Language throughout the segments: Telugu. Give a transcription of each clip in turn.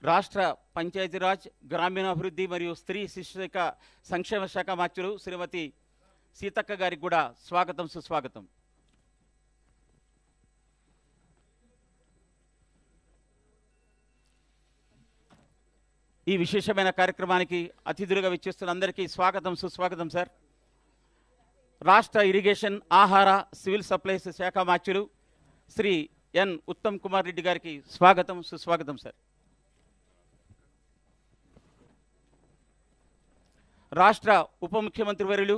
రాష్ట్ర పంచాయతీరాజ్ గ్రామీణాభివృద్ధి మరియు స్త్రీ శిశు సంక్షేమ శాఖ మంత్రులు శ్రీమతి సీతక్క గారికి కూడా స్వాగతం సుస్వాగతం. ఈ విశేషమైన కార్యక్రమానికి అతిథులుగా విచ్చేస్తున్న అందరికీ స్వాగతం సుస్వాగతం సార్. రాష్ట్ర ఇరిగేషన్ ఆహార సివిల్ సప్లైస్ శాఖ మంత్రులు శ్రీ ఎన్ ఉత్తమ్ కుమార్ రెడ్డి గారికి స్వాగతం సుస్వాగతం సార్. రాష్ట్ర ఉప ముఖ్యమంత్రి వర్యులు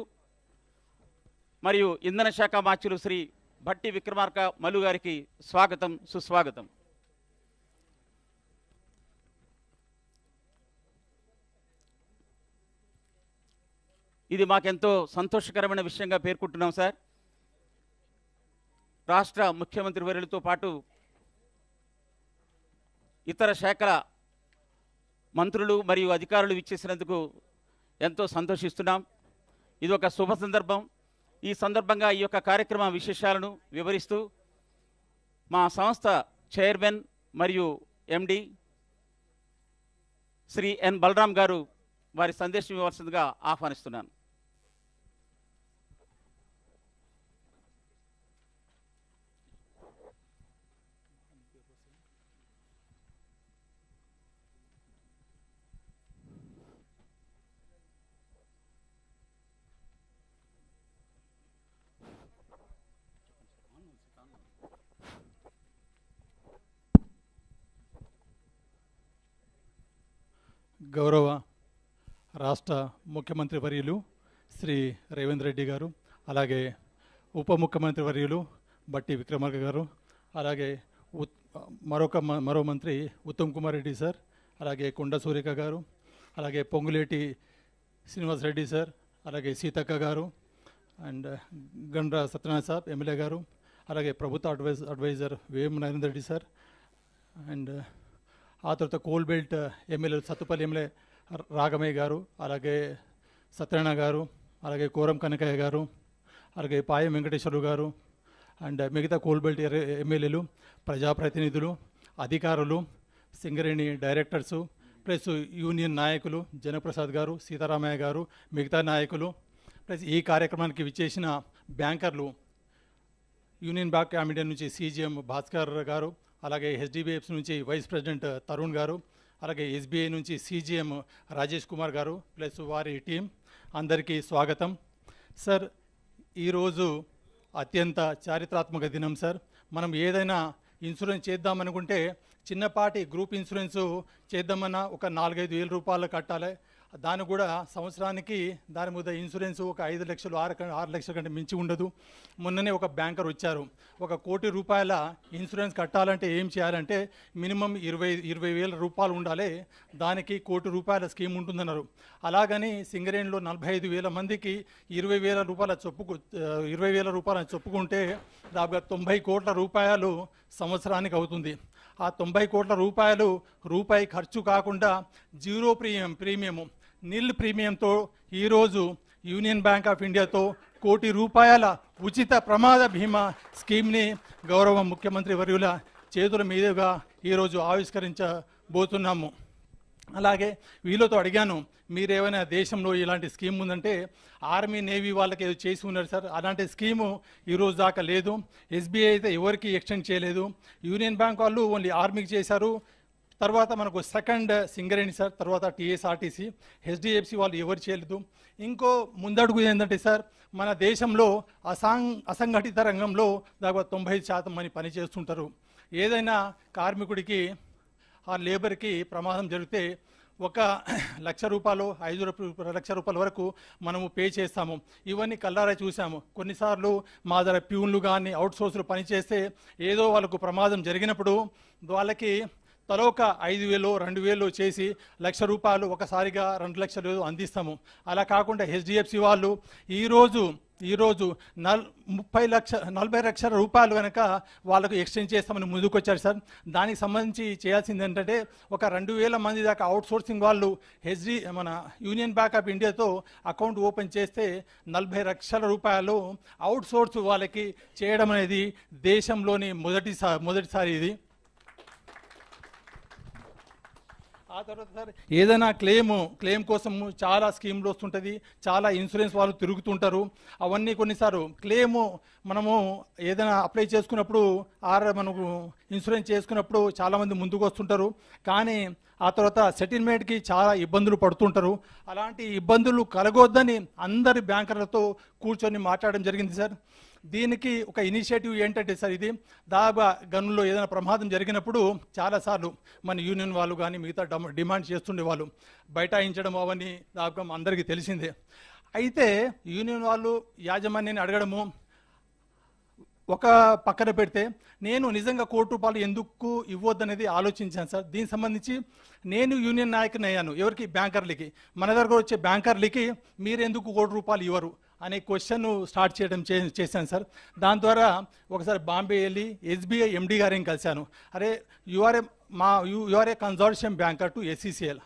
మరియు ఇంధన శాఖ మంత్రులు శ్రీ భట్టి విక్రమార్క మల్లు గారికి స్వాగతం సుస్వాగతం. ఇది మాకెంతో సంతోషకరమైన విషయంగా పేర్కొంటున్నాం సార్. రాష్ట్ర ముఖ్యమంత్రి వర్యులతో పాటు ఇతర శాఖల మంత్రులు మరియు అధికారులు విచ్చేసినందుకు ఎంతో సంతోషిస్తున్నాం. ఇది ఒక శుభ సందర్భం. ఈ సందర్భంగా ఈ యొక్క కార్యక్రమ విశేషాలను వివరిస్తూ మా సంస్థ చైర్మన్ మరియు ఎండి శ్రీ ఎన్ బలరాం గారు వారి సందేశం ఇవ్వాల్సిందిగా ఆహ్వానిస్తున్నాను. గౌరవ రాష్ట్ర ముఖ్యమంత్రి వర్యులు శ్రీ రేవంత్ రెడ్డి గారు, అలాగే ఉప ముఖ్యమంత్రి వర్యులు భట్టి విక్రమార్క గారు, అలాగే మరో మంత్రి ఉత్తమ్ కుమార్ రెడ్డి సార్, అలాగే కొండ సూరిక గారు, అలాగే పొంగులేటి శ్రీనివాస్ రెడ్డి సార్, అలాగే సీతక్క గారు and Gandra Satyanarayana Saab MLA గారు, అలాగే ప్రభుత్వ advisor Vem Narendra Reddy sir and ఆ తర్వాత coal belt MLA Sathupalli MLA Ragamayi గారు, అలాగే సత్యనారాయణ గారు, అలాగే కోరం కనకయ్య గారు, అలాగే పాయం వెంకటేశ్వరు గారు అండ్ మిగతా కోల్ బెల్ట్ ఎమ్మెల్యేలు, ప్రజాప్రతినిధులు, అధికారులు, సింగరేణి డైరెక్టర్సు ప్లస్ యూనియన్ నాయకులు జనప్రసాద్ గారు, సీతారామయ్య గారు, మిగతా నాయకులు ప్లస్ ఈ కార్యక్రమానికి విచ్చేసిన బ్యాంకర్లు, యూనియన్ బ్యాంక్ కమిటీ నుంచి సీజీఎం భాస్కర్ గారు, అలాగే హెచ్డిబిఎఫ్సి నుంచి వైస్ ప్రెసిడెంట్ తరుణ్ గారు, అలాగే ఎస్బీఐ నుంచి సీజీఎం రాజేష్ కుమార్ గారు ప్లస్ వారి టీం అందరికీ స్వాగతం. సార్, ఈరోజు అత్యంత చారిత్రాత్మక దినం సార్. మనం ఏదైనా ఇన్సూరెన్స్ చేద్దామనుకుంటే చిన్నపాటి గ్రూప్ ఇన్సూరెన్సు చేద్దామన్నా ఒక 4-5 వేల రూపాయలు కట్టాలి. దాని కూడా సంవత్సరానికి దాని మీద ఇన్సూరెన్స్ ఒక 5 లక్షలు 6 లక్షల కంటే మించి ఉండదు. మొన్ననే ఒక బ్యాంకర్ వచ్చారు, 1 కోటి రూపాయల ఇన్సూరెన్స్ కట్టాలంటే ఏం చేయాలంటే మినిమం 20 వేల రూపాయలు ఉండాలి, దానికి 1 కోటి రూపాయల స్కీమ్ ఉంటుందన్నారు. అలాగని సింగరేణిలో 45,000 మందికి 20 వేల రూపాయల చొప్పుకుంటే దాదాపుగా 90 కోట్ల రూపాయలు సంవత్సరానికి అవుతుంది. ఆ 90 కోట్ల రూపాయలు రూపాయి ఖర్చు కాకుండా జీరో ప్రీమియము నిల్ ప్రీమియంతో ఈరోజు యూనియన్ బ్యాంక్ ఆఫ్ ఇండియాతో 1 కోటి రూపాయల ఉచిత ప్రమాద బీమా స్కీమ్ని గౌరవ ముఖ్యమంత్రి వర్యుల చేతుల మీదుగా ఈరోజు ఆవిష్కరించబోతున్నాము. అలాగే వీళ్ళతో అడిగాను, మీరేమైనా దేశంలో ఇలాంటి స్కీమ్ ఉందంటే ఆర్మీ నేవీ వాళ్ళకి ఏదో చేసి ఉన్నారు సార్, అలాంటి స్కీము ఈరోజు దాకా లేదు. ఎస్బీఐ అయితే ఎవరికి ఎక్స్టెండ్ చేయలేదు, యూనియన్ బ్యాంక్ వాళ్ళు ఓన్లీ ఆర్మీకి చేశారు. తర్వాత మనకు సెకండ్ సింగరేణి సార్, తర్వాత టీఎస్ఆర్టీసీ, హెచ్డిఎఫ్సి వాళ్ళు ఎవరు చేయలేదు. ఇంకో ముందడుగు ఏంటంటే సార్, మన దేశంలో అసంఘటిత రంగంలో దాదాపు 90% మంది పని చేస్తుంటారు. ఏదైనా కార్మికుడికి ఆ లేబర్కి ప్రమాదం జరిగితే 1 లక్ష రూపాయలు 5 లక్షల రూపాయల వరకు మనము పే చేస్తాము. ఇవన్నీ కల్లారా చూసాము. కొన్నిసార్లు మా దగ్గర ప్యూన్లు కానీ అవుట్సోర్సులు పనిచేస్తే ఏదో వాళ్ళకు ప్రమాదం జరిగినప్పుడు వాళ్ళకి తలోక 5,000 2,000 చేసి 1 లక్ష రూపాయలు ఒకసారిగా 2 లక్షలు అందిస్తాము. అలా కాకుండా హెచ్డిఎఫ్సి వాళ్ళు ఈరోజు 40 లక్షల రూపాయలు కనుక వాళ్ళకు ఎక్స్టెండ్ చేస్తామని ముందుకొచ్చారు సార్. దానికి సంబంధించి చేయాల్సింది ఏంటంటే ఒక 2,000 మంది దాకా అవుట్సోర్సింగ్ వాళ్ళు మన యూనియన్ బ్యాంక్ ఆఫ్ ఇండియాతో అకౌంట్ ఓపెన్ చేస్తే 40 లక్షల రూపాయలు అవుట్సోర్స్ వాళ్ళకి చేయడం అనేది దేశంలోని మొదటిసారి ఇది. ఆ తర్వాత సార్ ఏదైనా క్లెయిమ్ కోసం చాలా స్కీమ్లు వస్తుంటుంది, చాలా ఇన్సూరెన్స్ వాళ్ళు తిరుగుతుంటారు. అవన్నీ కొన్నిసార్లు మనము ఏదైనా అప్లై చేసుకున్నప్పుడు మనకు ఇన్సూరెన్స్ చేసుకున్నప్పుడు చాలామంది ముందుకు వస్తుంటారు, కానీ ఆ తర్వాత సెటిల్మెంట్కి చాలా ఇబ్బందులు పడుతుంటారు. అలాంటి ఇబ్బందులు కలగొద్దని అందరి బ్యాంకర్లతో కూర్చొని మాట్లాడడం జరిగింది సార్. దీనికి ఒక ఇనిషియేటివ్ ఏంటంటే సార్, ఇది దాదాపు గనుల్లో ఏదైనా ప్రమాదం జరిగినప్పుడు చాలాసార్లు మన యూనియన్ వాళ్ళు కానీ మిగతా డిమాండ్ చేస్తుండే వాళ్ళు బైఠాయించడం అవన్నీ దాదాపు అందరికీ తెలిసిందే. అయితే యూనియన్ వాళ్ళు యాజమాన్యాన్ని అడగడము ఒక పక్కన పెడితే, నేను నిజంగా ₹1 ఎందుకు ఇవ్వద్దనేది ఆలోచించాను సార్. దీనికి సంబంధించి నేను యూనియన్ నాయకుని అయ్యాను. ఎవరికి? బ్యాంకర్లకి. మన దగ్గర వచ్చే బ్యాంకర్లకి మీరెందుకు ₹1 ఇవ్వరు అనే క్వశ్చన్ స్టార్ట్ చేశాను సార్. దాని ద్వారా ఒకసారి బాంబే వెళ్ళి SBI MD గారిని కలిశాను. అరే you are a consortium banker to SCCL,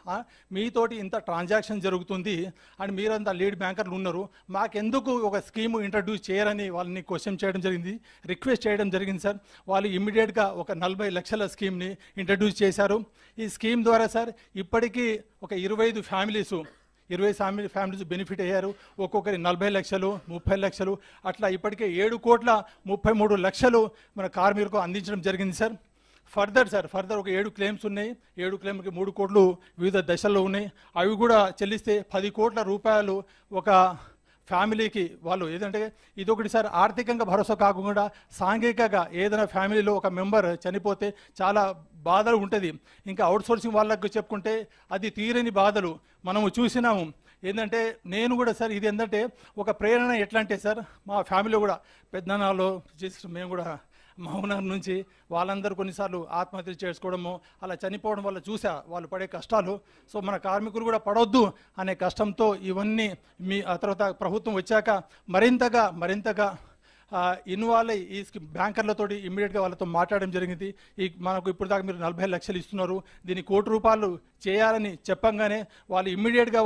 మీతోటి ఇంత ట్రాన్సాక్షన్ జరుగుతుంది అండ్ మీరంతా లీడ్ బ్యాంకర్లు ఉన్నారు, మాకెందుకు ఒక స్కీము ఇంట్రడ్యూస్ చేయరని వాళ్ళని క్వశ్చన్ చేయడం జరిగింది, రిక్వెస్ట్ చేయడం జరిగింది సార్. వాళ్ళు ఇమ్మీడియట్గా ఒక 40 లక్షల స్కీమ్ని ఇంట్రడ్యూస్ చేశారు. ఈ స్కీమ్ ద్వారా సార్ ఇప్పటికీ ఒక 25 ఫ్యామిలీస్ బెనిఫిట్ అయ్యారు. ఒక్కొక్కరి 40 లక్షలు, 30 లక్షలు, అట్లా ఇప్పటికే 7,33,00,000 మన కార్మికులకు అందించడం జరిగింది సార్. ఫర్దర్ ఒక 7 క్లెయిమ్స్ ఉన్నాయి. 7 క్లెయిమ్కి 3 కోట్లు వివిధ దశల్లో ఉన్నాయి. అవి కూడా చెల్లిస్తే 10 కోట్ల రూపాయలు ఒక ఫ్యామిలీకి వాళ్ళు ఏదంటే ఇదొకటి సార్, ఆర్థికంగా భరోసా కాకుండా సాంఘికంగా ఏదైనా ఫ్యామిలీలో ఒక మెంబర్ చనిపోతే చాలా బాధలు ఉంటుంది. ఇంకా అవుట్సోర్సింగ్ వాళ్ళకు చెప్పుకుంటే అది తీరని బాధలు మనము చూసినాము. ఏంటంటే నేను కూడా సార్ ఇది ఏంటంటే ఒక ప్రేరణ ఎట్లా అంటే సార్, మా ఫ్యామిలీలో కూడా పెద్దనాలో మేము కూడా మా ఓనర్ నుంచి వాళ్ళందరూ కొన్నిసార్లు ఆత్మహత్య చేసుకోవడము అలా చనిపోవడం వల్ల చూసా వాళ్ళు పడే కష్టాలు. సో మన కార్మికులు కూడా పడవద్దు అనే కష్టంతో ఇవన్నీ ఆ తర్వాత ప్రభుత్వం వచ్చాక మరింతగా ఇన్వాల్వ్ అయ్యి ఈ బ్యాంకర్లతోటి ఇమ్మీడియట్గా వాళ్ళతో మాట్లాడడం జరిగింది. మనకు ఇప్పుడు దాకా మీరు 40 లక్షలు ఇస్తున్నారు, దీన్ని ₹1 చేయాలని చెప్పంగానే వాళ్ళు ఇమ్మీడియట్గా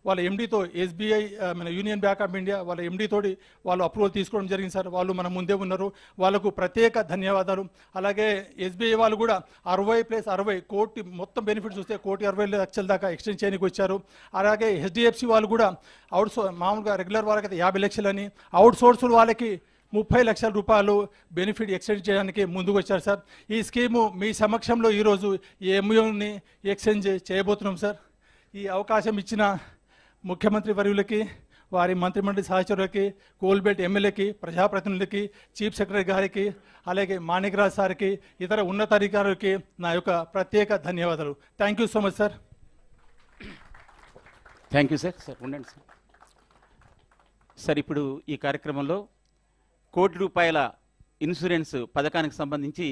వాళ్ళ ఎండీతో SBI మన యూనియన్ బ్యాంక్ ఆఫ్ ఇండియా వాళ్ళ ఎండీ తోటి వాళ్ళు అప్రూవల్ తీసుకోవడం జరిగింది సార్. వాళ్ళు మన ముందే ఉన్నారు, వాళ్ళకు ప్రత్యేక ధన్యవాదాలు. అలాగే SBI వాళ్ళు కూడా 60+60 కోటి మొత్తం బెనిఫిట్స్ వస్తే 1,60,00,000 దాకా ఎక్స్టెండ్ చేయడానికి వచ్చారు. అలాగే HDFC వాళ్ళు కూడా మామూలుగా రెగ్యులర్ వాళ్ళకైతే 50 లక్షలని, అవుట్సోర్స్ వాళ్ళకి 30 లక్షల రూపాయలు బెనిఫిట్ ఎక్స్టెండ్ చేయడానికి ముందుకు వచ్చారు సార్. ఈ స్కీము మీ సమక్షంలో ఈరోజు ఈ MOUని ఎక్స్టెండ్ చేయబోతున్నాం సార్. ఈ అవకాశం ఇచ్చిన ముఖ్యమంత్రి వర్యులకి, వారి మంత్రిమండలి సహచరులకి, కోల్బెల్ట్ ఎమ్మెల్యేకి, ప్రజాప్రతినిధులకి, చీఫ్ సెక్రటరీ గారికి, అలాగే మాణిక్రాజ్ సార్కి, ఇతర ఉన్నతాధికారులకి నా యొక్క ప్రత్యేక ధన్యవాదాలు. Thank you so much sir. Thank you sir. ఉండండి సార్. సార్ ఇప్పుడు ఈ కార్యక్రమంలో ₹1,00,00,000 ఇన్సూరెన్స్ పథకానికి సంబంధించి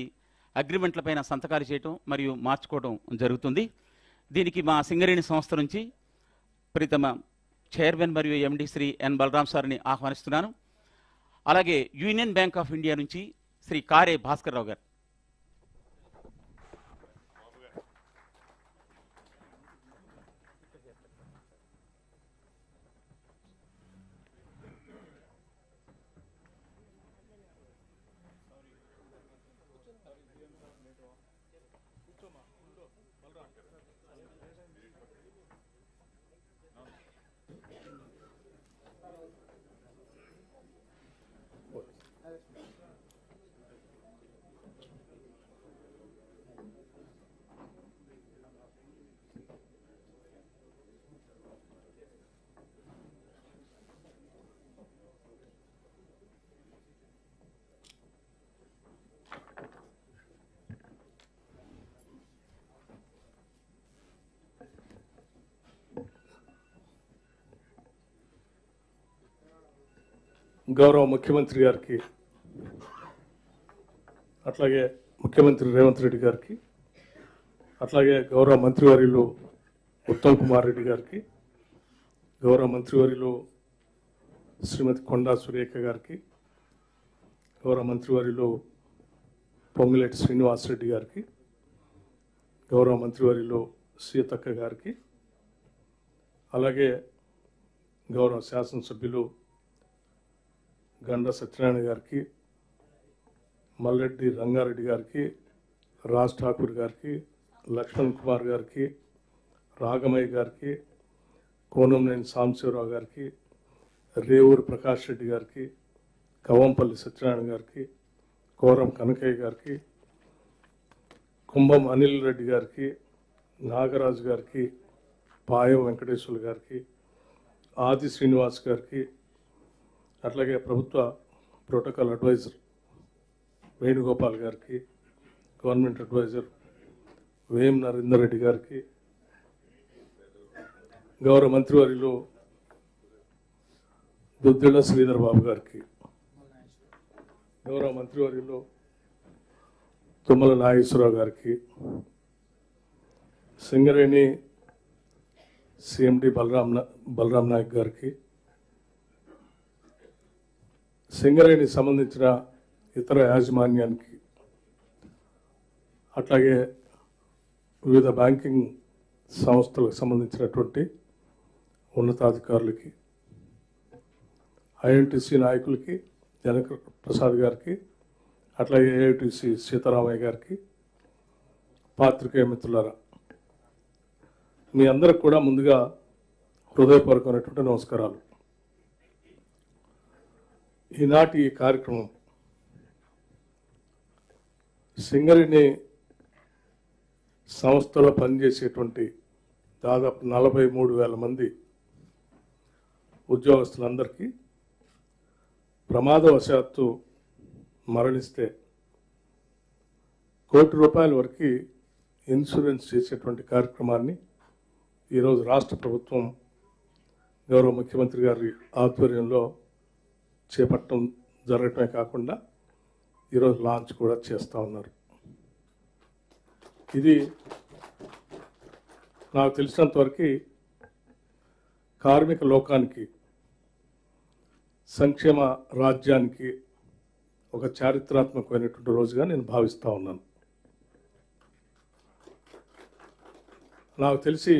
అగ్రిమెంట్లపైన సంతకాలు చేయటం మరియు మార్చుకోవడం జరుగుతుంది. దీనికి మా సింగరేణి సంస్థ నుంచి ప్రీతమ చైర్మన్ మరియు MD శ్రీ N. బలరాం సార్ని ఆహ్వానిస్తున్నాను. అలాగే యూనియన్ బ్యాంక్ ఆఫ్ ఇండియా నుంచి శ్రీ కారే భాస్కర్ రావు గారు. గౌరవ ముఖ్యమంత్రి గారికి, అట్లాగే ముఖ్యమంత్రి రేవంత్ రెడ్డి గారికి, అట్లాగే గౌరవ మంత్రివర్యులు ఉత్తమ్ కుమార్ రెడ్డి గారికి, గౌరవ మంత్రివర్యులు శ్రీమతి కొండా సురేఖ గారికి, గౌరవ మంత్రివర్యులు పొంగులేటి శ్రీనివాసరెడ్డి గారికి, గౌరవ మంత్రివర్యులు సీతక్క గారికి, అలాగే గౌరవ శాసనసభ్యులు గండ సత్యనారాయణ గారికి, మల్లెడ్డి రంగారెడ్డి గారికి, రాజ్ ఠాకూర్ గారికి, లక్ష్మణ్ కుమార్ గారికి, రాగమయ్య గారికి, కోనంనేని సాంబశివరావు గారికి, రేవూరు ప్రకాష్ రెడ్డి గారికి, కవంపల్లి సత్యనారాయణ గారికి, కోరం కనకయ్య గారికి, కుంభం అనిల్ రెడ్డి గారికి, నాగరాజు గారికి, పాయం వెంకటేశ్వర్లు గారికి, ఆది శ్రీనివాస్ గారికి, అట్లాగే ప్రభుత్వ ప్రోటోకాల్ అడ్వైజర్ వేణుగోపాల్ గారికి, గవర్నమెంట్ అడ్వైజర్ వేం నరేందర్ రెడ్డి గారికి, గౌరవ మంత్రివర్యులు దుద్దిళ్ల శ్రీధర్ బాబు గారికి, గౌరవ మంత్రివర్యులు తుమ్మల నాగేశ్వరరావు గారికి, సింగరేణి సిఎండి బలరాం నాయక్ గారికి, సింగరేణి సంబంధించిన ఇతర యాజమాన్యానికి, అట్లాగే వివిధ బ్యాంకింగ్ సంస్థలకు సంబంధించినటువంటి ఉన్నతాధికారులకి, ఐఎన్టీసీ నాయకులకి, జనక ప్రసాద్ గారికి, అట్లాగే ఏఐటీసీ సీతారామయ్య గారికి, పాత్రికేయ మిత్రులారా, మీ అందరికి కూడా ముందుగా హృదయపూర్వకమైనటువంటి నమస్కారాలు. ఈనాటి ఈ కార్యక్రమం సింగరేణి సంస్థలో పనిచేసేటువంటి దాదాపు 43,000 మంది ఉద్యోగస్తులందరికీ ప్రమాదవశాత్తు మరణిస్తే ₹1,00,00,000 వరకు ఇన్సూరెన్స్ చేసేటువంటి కార్యక్రమాన్ని ఈరోజు రాష్ట్ర ప్రభుత్వం గౌరవ ముఖ్యమంత్రి గారి ఆధ్వర్యంలో చేపట్టడం జరగటమే కాకుండా ఈరోజు లాంచ్ కూడా చేస్తూ ఉన్నారు. ఇది నాకు తెలిసినంతవరకు కార్మిక లోకానికి, సంక్షేమ రాజ్యానికి ఒక చారిత్రాత్మకమైనటువంటి రోజుగా నేను భావిస్తూ ఉన్నాను. నాకు తెలిసి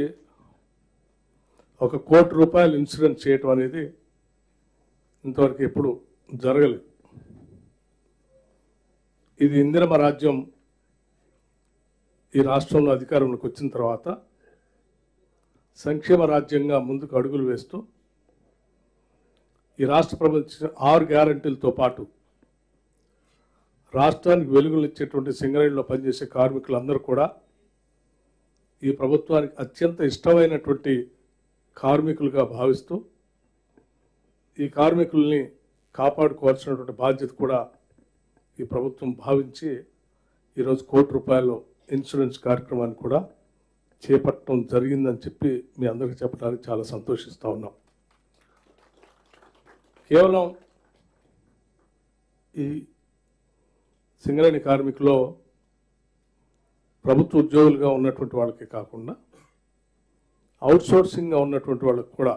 ₹1,00,00,000 ఇన్సూరెన్స్ చేయటం అనేది ఇంతవరకు ఎప్పుడు జరగలేదు. ఇది ఇందిరమ రాజ్యం ఈ రాష్ట్రంలో అధికారంలోకి వచ్చిన తర్వాత సంక్షేమ రాజ్యంగా ముందుకు అడుగులు వేస్తూ ఈ రాష్ట్ర ప్రభుత్వం 6 గ్యారంటీలతో పాటు రాష్ట్రానికి వెలుగునిచ్చేటువంటి సింగరేణిలో పనిచేసే కార్మికులందరూ కూడా ఈ ప్రభుత్వానికి అత్యంత ఇష్టమైనటువంటి కార్మికులుగా భావిస్తూ ఈ కార్మికుల్ని కాపాడుకోవాల్సినటువంటి బాధ్యత కూడా ఈ ప్రభుత్వం భావించి ఈరోజు ₹1,00,00,000 ఇన్సూరెన్స్ కార్యక్రమాన్ని కూడా చేపట్టడం జరిగిందని చెప్పి మీ అందరికీ చెప్పడానికి చాలా సంతోషిస్తూ ఉన్నాం. కేవలం ఈ సింగరేణి కార్మికుల్లో ప్రభుత్వ ఉద్యోగులుగా ఉన్నటువంటి వాళ్ళకే కాకుండా అవుట్సోర్సింగ్గా ఉన్నటువంటి వాళ్ళకు కూడా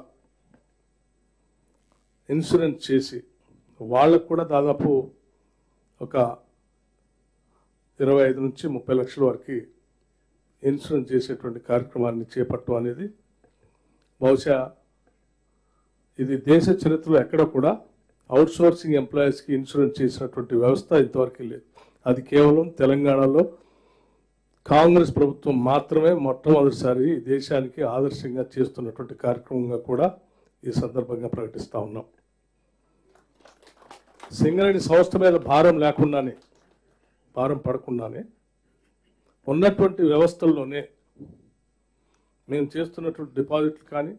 ఇన్సూరెన్స్ చేసి వాళ్ళకు కూడా దాదాపు ఒక 25 నుంచి 30 లక్షల వరకు ఇన్సూరెన్స్ చేసేటువంటి కార్యక్రమాన్ని చేపట్టడం అనేది బహుశా ఇది దేశ చరిత్రలో ఎక్కడ కూడా అవుట్సోర్సింగ్ ఎంప్లాయీస్కి ఇన్సూరెన్స్ చేసినటువంటి వ్యవస్థ ఇంతవరకు లేదు. అది కేవలం తెలంగాణలో కాంగ్రెస్ ప్రభుత్వం మాత్రమే మొట్టమొదటిసారి దేశానికి ఆదర్శంగా చేస్తున్నటువంటి కార్యక్రమంగా కూడా ఈ సందర్భంగా ప్రకటిస్తూ ఉన్నాం. సింగరేణి సంస్థ మీద భారం పడకుండానే ఉన్నటువంటి వ్యవస్థల్లోనే మేము చేస్తున్నటువంటి డిపాజిట్లు కానీ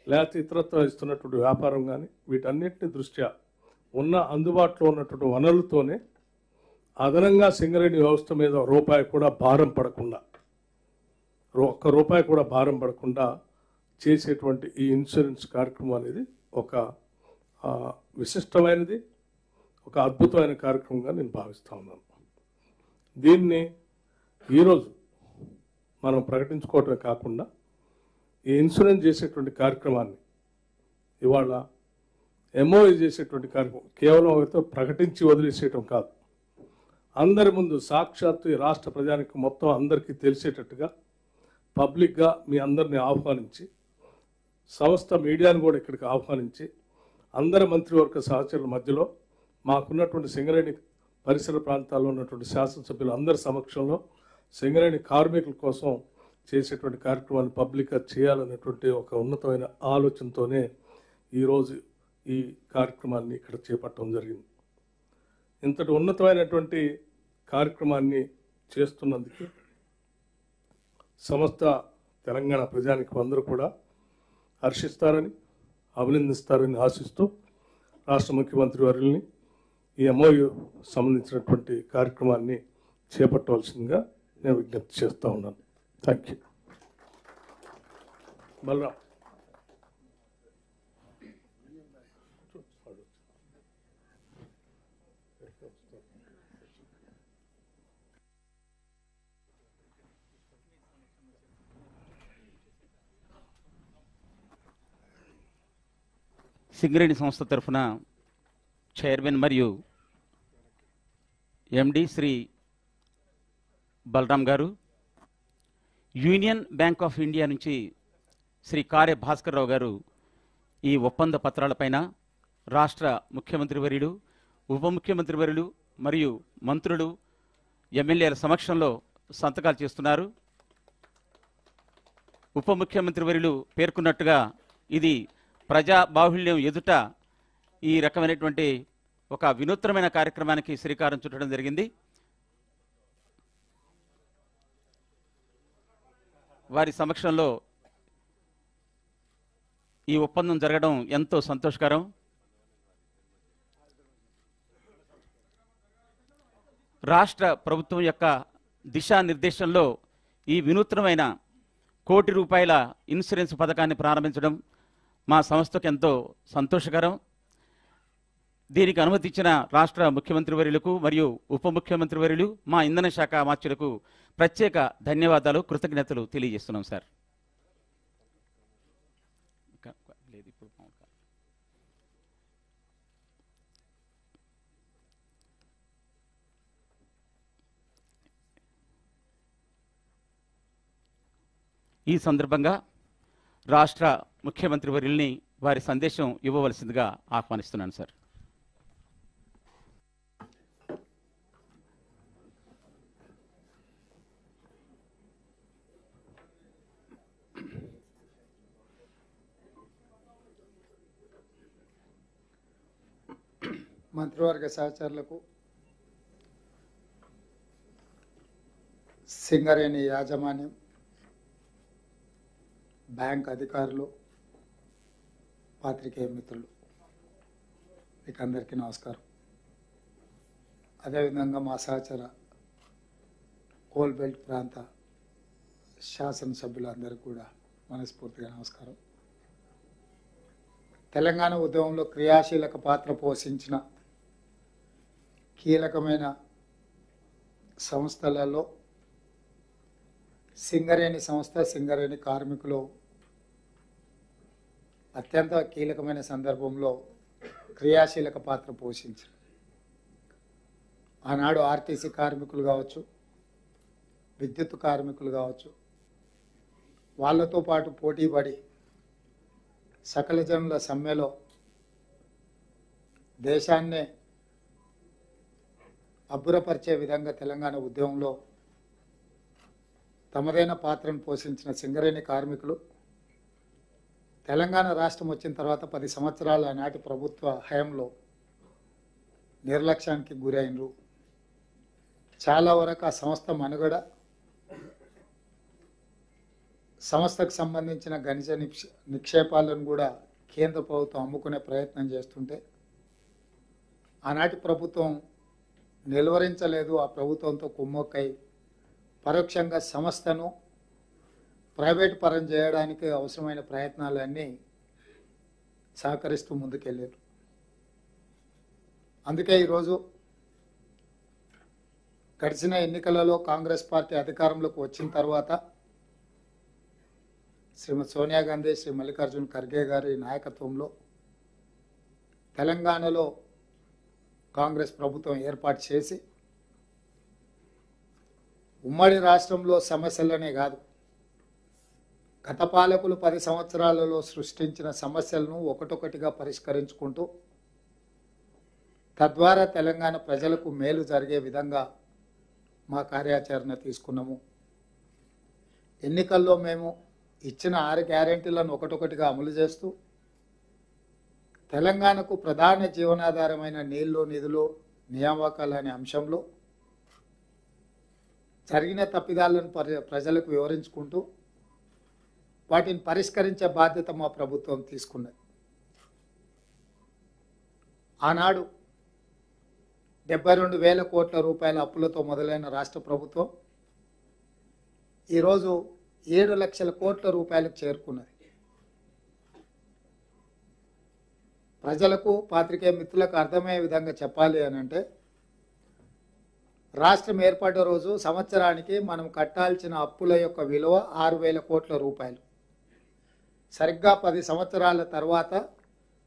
లేకపోతే ఇతరత్ర ఇస్తున్నటువంటి వ్యాపారం కానీ వీటన్నిటిని దృష్ట్యా ఉన్న అందుబాటులో ఉన్నటువంటి వనరులతోనే అదనంగా సింగరేణి వ్యవస్థ మీద ₹1 కూడా భారం పడకుండా ₹1 కూడా భారం పడకుండా చేసేటువంటి ఈ ఇన్సూరెన్స్ కార్యక్రమం అనేది ఒక విశిష్టమైనది, ఒక అద్భుతమైన కార్యక్రమంగా నేను భావిస్తూ ఉన్నాను. దీన్ని ఈరోజు మనం ప్రకటించుకోవటమే కాకుండా ఈ ఇన్సూరెన్స్ చేసేటువంటి కార్యక్రమాన్ని ఇవాళ ఎంఓఏ చేసేటువంటి కార్యక్రమం కేవలం అయితే ప్రకటించి వదిలేసేయటం కాదు, అందరి ముందు సాక్షాత్తు ఈ రాష్ట్ర ప్రజానికి మొత్తం అందరికీ తెలిసేటట్టుగా పబ్లిక్గా మీ అందరినీ ఆహ్వానించి సంస్థ మీడియాను కూడా ఇక్కడికి ఆహ్వానించి అందరి మంత్రివర్గ సహచరుల మధ్యలో మాకున్నటువంటి సింగరేణి పరిసర ప్రాంతాల్లో ఉన్నటువంటి శాసనసభ్యులు అందరి సమక్షంలో సింగరేణి కార్మికుల కోసం చేసేటువంటి కార్యక్రమాన్ని పబ్లిక్గా చేయాలనేటువంటి ఒక ఉన్నతమైన ఆలోచనతోనే ఈరోజు ఈ కార్యక్రమాన్ని ఇక్కడ చేపట్టడం జరిగింది. ఇంతటి ఉన్నతమైనటువంటి కార్యక్రమాన్ని చేస్తున్నందుకు సమస్త తెలంగాణ ప్రజానికి అందరూ కూడా హర్షిస్తారని, అభినందిస్తారని ఆశిస్తూ రాష్ట్ర ముఖ్యమంత్రి వర్యుల్ని ఈ ఎంఓయు సంబంధించినటువంటి కార్యక్రమాన్ని చేపట్టవలసిందిగా నేను విజ్ఞప్తి చేస్తూ ఉన్నాను. Thank you. బలరాం. సింగరేణి సంస్థ తరఫున చైర్మన్ మరియు ఎండి శ్రీ బలరాం గారు, యూనియన్ బ్యాంక్ ఆఫ్ ఇండియా నుంచి శ్రీ కార్య భాస్కర్ రావు గారు ఈ ఒప్పంద పత్రాలపైన రాష్ట్ర ముఖ్యమంత్రి వర్యులు, ఉప ముఖ్యమంత్రి వర్యులు మరియు మంత్రులు, ఎమ్మెల్యేల సమక్షంలో సంతకాలు చేస్తున్నారు. ఉప ముఖ్యమంత్రి వర్యులు పేర్కొన్నట్టుగా ఇది ప్రజా బాహుళ్యం ఎదుట ఈ రకమైనటువంటి ఒక వినూత్నమైన కార్యక్రమానికి శ్రీకారం చుట్టడం జరిగింది. వారి సమక్షంలో ఈ ఒప్పందం జరగడం ఎంతో సంతోషకరం. రాష్ట్ర ప్రభుత్వం యొక్క దిశానిర్దేశంలో ఈ వినూత్నమైన ₹1,00,00,000 ఇన్సూరెన్స్ పథకాన్ని ప్రారంభించడం మా సంస్థకు ఎంతో సంతోషకరం. దీనికి అనుమతి ఇచ్చిన రాష్ట్ర ముఖ్యమంత్రి వర్యులకు మరియు ఉప ముఖ్యమంత్రి వర్యులు, మా ఇంధన శాఖ మార్చులకు ప్రత్యేక ధన్యవాదాలు, కృతజ్ఞతలు తెలియజేస్తున్నాం సార్. ఈ సందర్భంగా రాష్ట్ర ముఖ్యమంత్రి వర్యుల్ని వారి సందేశం ఇవ్వవలసిందిగా ఆహ్వానిస్తున్నాను సార్. మంత్రివర్గ సహచరులకు, సింగరేణి యాజమాన్యం, బ్యాంక్ అధికారులు, పాత్రికేయ మిత్రులు, మీకు అందరికీ నమస్కారం. అదేవిధంగా మా సహచర కోల్ బెల్ట్ ప్రాంత శాసనసభ్యులందరికీ కూడా మనస్ఫూర్తిగా నమస్కారం. తెలంగాణ ఉద్యమంలో క్రియాశీలక పాత్ర పోషించిన కీలకమైన సంస్థలలో సింగరేణి సంస్థ, సింగరేణి కార్మికులు అత్యంత కీలకమైన సందర్భంలో క్రియాశీలక పాత్ర పోషించారు. ఆనాడు ఆర్టీసీ కార్మికులు కావచ్చు, విద్యుత్ కార్మికులు కావచ్చు, వాళ్ళతో పాటు పోటీపడి సకల జనుల సమ్మెలో దేశాన్నే అబ్బురపరిచే విధంగా తెలంగాణ ఉద్యమంలో తమదైన పాత్రను పోషించిన సింగరేణి కార్మికులు తెలంగాణ రాష్ట్రం వచ్చిన తర్వాత 10 సంవత్సరాల నాటి ప్రభుత్వ హయాంలో నిర్లక్ష్యానికి గురైనరు. చాలా వరకు ఆ సంస్థ మనుగడ, సంస్థకు సంబంధించిన ఖనిజ నిక్షేపాలను కూడా కేంద్ర ప్రభుత్వం అమ్ముకునే ప్రయత్నం చేస్తుంటే ఆనాటి ప్రభుత్వం నిలువరించలేదు. ఆ ప్రభుత్వంతో కుమ్మక్కై పరోక్షంగా సంస్థను ప్రైవేట్ పరం చేయడానికి అవసరమైన ప్రయత్నాలన్నీ సహకరిస్తూ ముందుకెళ్ళారు. అందుకే ఈరోజు గడిచిన ఎన్నికలలో కాంగ్రెస్ పార్టీ అధికారంలోకి వచ్చిన తర్వాత శ్రీమతి సోనియా గాంధీ, శ్రీ మల్లికార్జున్ ఖర్గే గారి నాయకత్వంలో తెలంగాణలో కాంగ్రెస్ ప్రభుత్వం ఏర్పాటు చేసి ఉమ్మడి రాష్ట్రంలో సమస్యలనే కాదు, గత పాలకులు 10 సంవత్సరాలలో సృష్టించిన సమస్యలను ఒకటొకటిగా పరిష్కరించుకుంటూ తద్వారా తెలంగాణ ప్రజలకు మేలు జరిగే విధంగా మా కార్యాచరణ తీసుకున్నాము. ఎన్నికల్లో మేము ఇచ్చిన 6 గ్యారెంటీలను ఒకటొకటిగా అమలు చేస్తూ తెలంగాణకు ప్రధాన జీవనాధారమైన నీళ్లు నిధులు నియామకాలు అనే అంశంలో జరిగిన తప్పిదాలను ప్రజలకు వివరించుకుంటూ వాటిని పరిష్కరించే బాధ్యత మా ప్రభుత్వం తీసుకున్నది. ఆనాడు 72,000 కోట్ల రూపాయల అప్పులతో మొదలైన రాష్ట్ర ప్రభుత్వం ఈరోజు 7 లక్షల కోట్ల రూపాయలకు చేరుకున్నది. ప్రజలకు పాత్రికేయ మిత్రులకు అర్థమయ్యే విధంగా చెప్పాలి అని అంటే రాష్ట్రం ఏర్పడ్డ రోజు సంవత్సరానికి మనం కట్టాల్సిన అప్పుల యొక్క విలువ 6,000 కోట్ల రూపాయలు. సరిగ్గా 10 సంవత్సరాల తర్వాత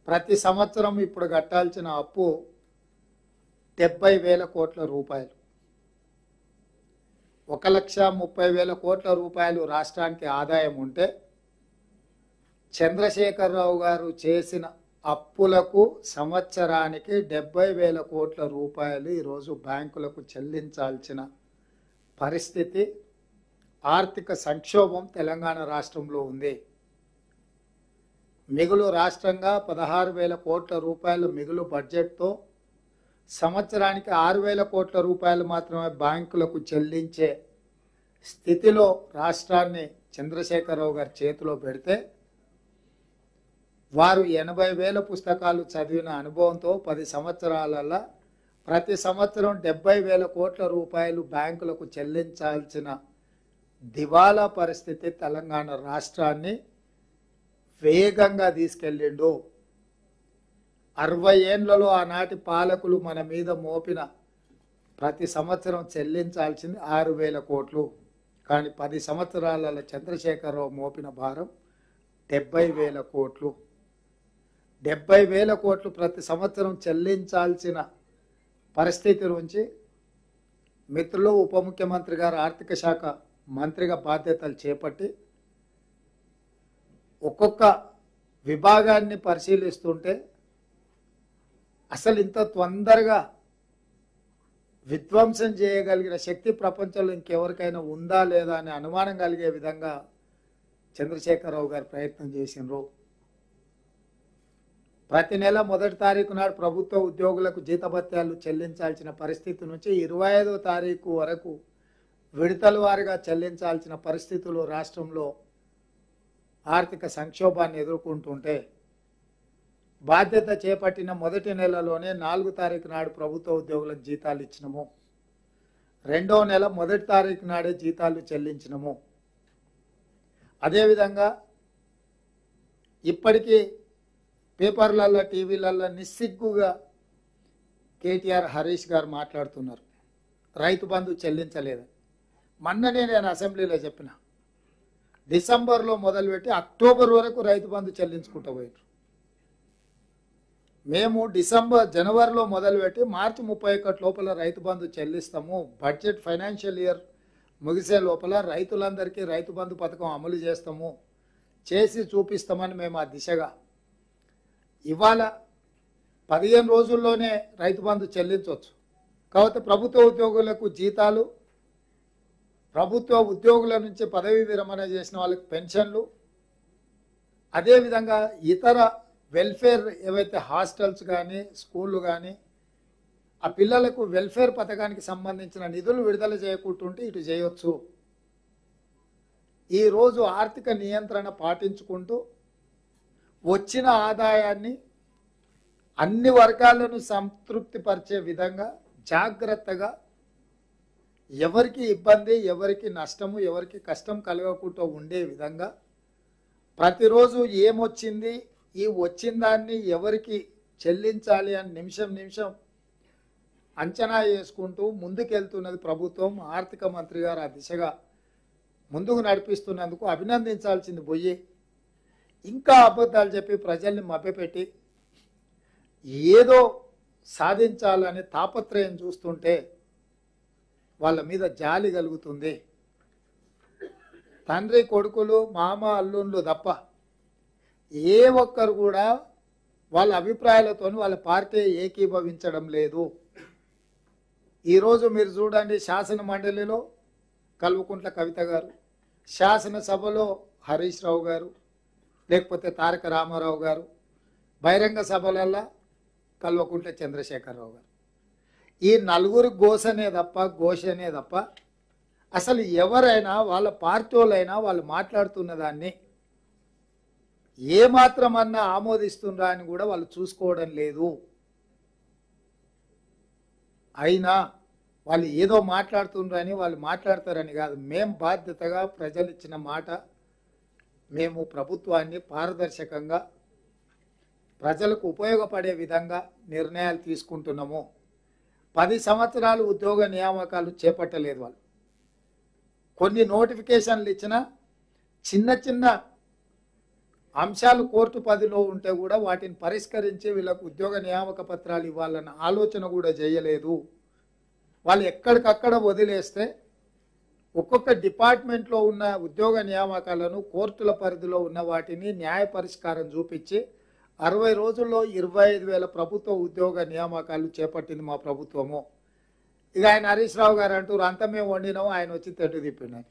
ప్రతి సంవత్సరం ఇప్పుడు కట్టాల్సిన అప్పు 70,000 కోట్ల రూపాయలు. 1,30,000 కోట్ల రూపాయలు రాష్ట్రానికి ఆదాయం ఉంటే చంద్రశేఖరరావు గారు చేసిన అప్పులకు సంవత్సరానికి 70,000 కోట్ల రూపాయలు ఈరోజు బ్యాంకులకు చెల్లించాల్సిన పరిస్థితి, ఆర్థిక సంక్షోభం తెలంగాణ రాష్ట్రంలో ఉంది. మిగులు రాష్ట్రంగా 16,000 కోట్ల రూపాయలు మిగులు బడ్జెట్తో సంవత్సరానికి 6,000 కోట్ల రూపాయలు మాత్రమే బ్యాంకులకు చెల్లించే స్థితిలో రాష్ట్రాన్ని చంద్రశేఖరరావు గారి చేతిలో పెడితే వారు 80,000 పుస్తకాలు చదివిన అనుభవంతో 10 సంవత్సరాలలో ప్రతి సంవత్సరం 70,000 కోట్ల రూపాయలు బ్యాంకులకు చెల్లించాల్సిన దివాలా పరిస్థితి తెలంగాణ రాష్ట్రాన్ని వేగంగా తీసుకెళ్ళిండు. 60 ఏళ్లలో ఆనాటి పాలకులు మన మీద మోపిన ప్రతి సంవత్సరం చెల్లించాల్సింది 6,000 కోట్లు. కానీ 10 సంవత్సరాలలో చంద్రశేఖరరావు మోపిన భారం 70,000 కోట్లు. 70,000 కోట్లు ప్రతి సంవత్సరం చెల్లించాల్సిన పరిస్థితి నుంచి మిత్రులు ఉప ముఖ్యమంత్రి గారు ఆర్థిక శాఖ మంత్రిగా బాధ్యతలు చేపట్టి ఒక్కొక్క విభాగాన్ని పరిశీలిస్తుంటే అసలు ఇంత తొందరగా విధ్వంసం చేయగలిగిన శక్తి ప్రపంచంలో ఇంకెవరికైనా ఉందా లేదా అనే అనుమానం కలిగే విధంగా చంద్రశేఖరరావు గారు ప్రయత్నం చేసినారు. ప్రతి నెల 1వ తారీఖు నాడు ప్రభుత్వ ఉద్యోగులకు జీతభత్యాలు చెల్లించాల్సిన పరిస్థితి నుంచి 25వ తారీఖు వరకు విడతల వారీగా చెల్లించాల్సిన పరిస్థితులు రాష్ట్రంలో ఆర్థిక సంక్షోభాన్ని ఎదుర్కొంటుంటే బాధ్యత చేపట్టిన మొదటి నెలలోనే 4వ తారీఖు నాడు ప్రభుత్వ ఉద్యోగులకు జీతాలు ఇచ్చినాము. 2వ నెల 1వ తారీఖు నాడే జీతాలు చెల్లించినాము. అదేవిధంగా ఇప్పటికీ పేపర్లలో టీవీలలో నిస్సిగ్గుగా కేటీఆర్ హరీష్ గారు మాట్లాడుతున్నారు రైతు బంధు చెల్లించలేదని. మొన్ననే నేను అసెంబ్లీలో చెప్పిన డిసెంబర్లో మొదలుపెట్టి అక్టోబర్ వరకు రైతు బంధు చెల్లించుకుంటూ పోయారు. మేము జనవరిలో మొదలుపెట్టి మార్చి 31 లోపల Rythu Bandhu చెల్లిస్తాము. Budget financial year ముగిసే లోపల రైతులందరికీ రైతు బంధు పథకం అమలు చేస్తాము, చేసి చూపిస్తామని మేము ఆ దిశగా ఇవాళ 15 రోజుల్లోనే రైతు బంధు చెల్లించవచ్చు. కాబట్టి ప్రభుత్వ ఉద్యోగులకు జీతాలు, ప్రభుత్వ ఉద్యోగుల నుంచి పదవీ విరమణ చేసిన వాళ్ళకి పెన్షన్లు, అదేవిధంగా ఇతర వెల్ఫేర్ ఏవైతే హాస్టల్స్ కానీ స్కూళ్ళు కానీ ఆ పిల్లలకు వెల్ఫేర్ పథకానికి సంబంధించిన నిధులు విడుదల చేయకుంటుంటే ఇటు చేయొచ్చు. ఈరోజు ఆర్థిక నియంత్రణ పాటించుకుంటూ వచ్చిన ఆదాయాన్ని అన్ని వర్గాలను సంతృప్తిపరిచే విధంగా జాగ్రత్తగా ఎవరికి ఇబ్బంది, ఎవరికి నష్టము, ఎవరికి కష్టం కలగకుండా ఉండే విధంగా ప్రతిరోజు ఏమొచ్చింది, ఈ వచ్చిన దాన్ని ఎవరికి చెల్లించాలి అని నిమిషం నిమిషం అంచనా వేసుకుంటూ ముందుకెళ్తున్నది ప్రభుత్వం. ఆర్థిక మంత్రి గారు ఆ దిశగా ముందుకు నడిపిస్తున్నందుకు అభినందించాల్సింది పోయి ఇంకా అబద్ధాలు చెప్పి ప్రజల్ని మభ్యపెట్టి ఏదో సాధించాలనే తాపత్రయం చూస్తుంటే వాళ్ళ మీద జాలి కలుగుతుంది. తండ్రి కొడుకులు, మామ అల్లుళ్ళు తప్ప ఏ ఒక్కరు కూడా వాళ్ళ అభిప్రాయాలతో వాళ్ళ పార్టీ ఏకీభవించడం లేదు. ఈరోజు మీరు చూడండి, శాసన మండలిలో కల్వకుంట్ల కవిత గారు, శాసనసభలో హరీష్ రావు గారు లేకపోతే తారక రామారావు గారు, బహిరంగ సభలల్లో కల్వకుంట్ల చంద్రశేఖరరావు గారు. ఈ నలుగురు ఘోషనే తప్ప అసలు ఎవరైనా వాళ్ళ పార్టీ వాళ్ళైనా వాళ్ళు మాట్లాడుతున్న దాన్ని ఏమాత్రమన్నా ఆమోదిస్తుందా అని కూడా వాళ్ళు చూసుకోవడం లేదు. అయినా వాళ్ళు ఏదో మాట్లాడుతుండ్రని వాళ్ళు మాట్లాడతారని కాదు, మేము బాధ్యతగా ప్రజలు ఇచ్చిన మాట, మేము ప్రభుత్వాన్ని పారదర్శకంగా ప్రజలకు ఉపయోగపడే విధంగా నిర్ణయాలు తీసుకుంటున్నాము. 10 సంవత్సరాలు ఉద్యోగ నియామకాలు చేపట్టలేదు వాళ్ళు. కొన్ని నోటిఫికేషన్లు ఇచ్చినా చిన్న చిన్న అంశాలు కోర్టు పరిధిలో ఉంటే కూడా వాటిని పరిష్కరించి వీళ్ళకు ఉద్యోగ నియామక పత్రాలు ఇవ్వాలన్న ఆలోచన కూడా చేయలేదు. వాళ్ళు ఎక్కడికక్కడ వదిలేస్తే ఒక్కొక్క డిపార్ట్మెంట్లో ఉన్న ఉద్యోగ నియామకాలను కోర్టుల పరిధిలో ఉన్న వాటిని న్యాయ పరిష్కారం చూపించి 60 రోజుల్లో 25,000 ప్రభుత్వ ఉద్యోగ నియామకాలు చేపట్టింది మా ప్రభుత్వము. ఇక ఆయన హరీష్ రావు గారు అంటారు అంతా మేము వండినాము, ఆయన వచ్చి తెడ్డు తిప్పినాను.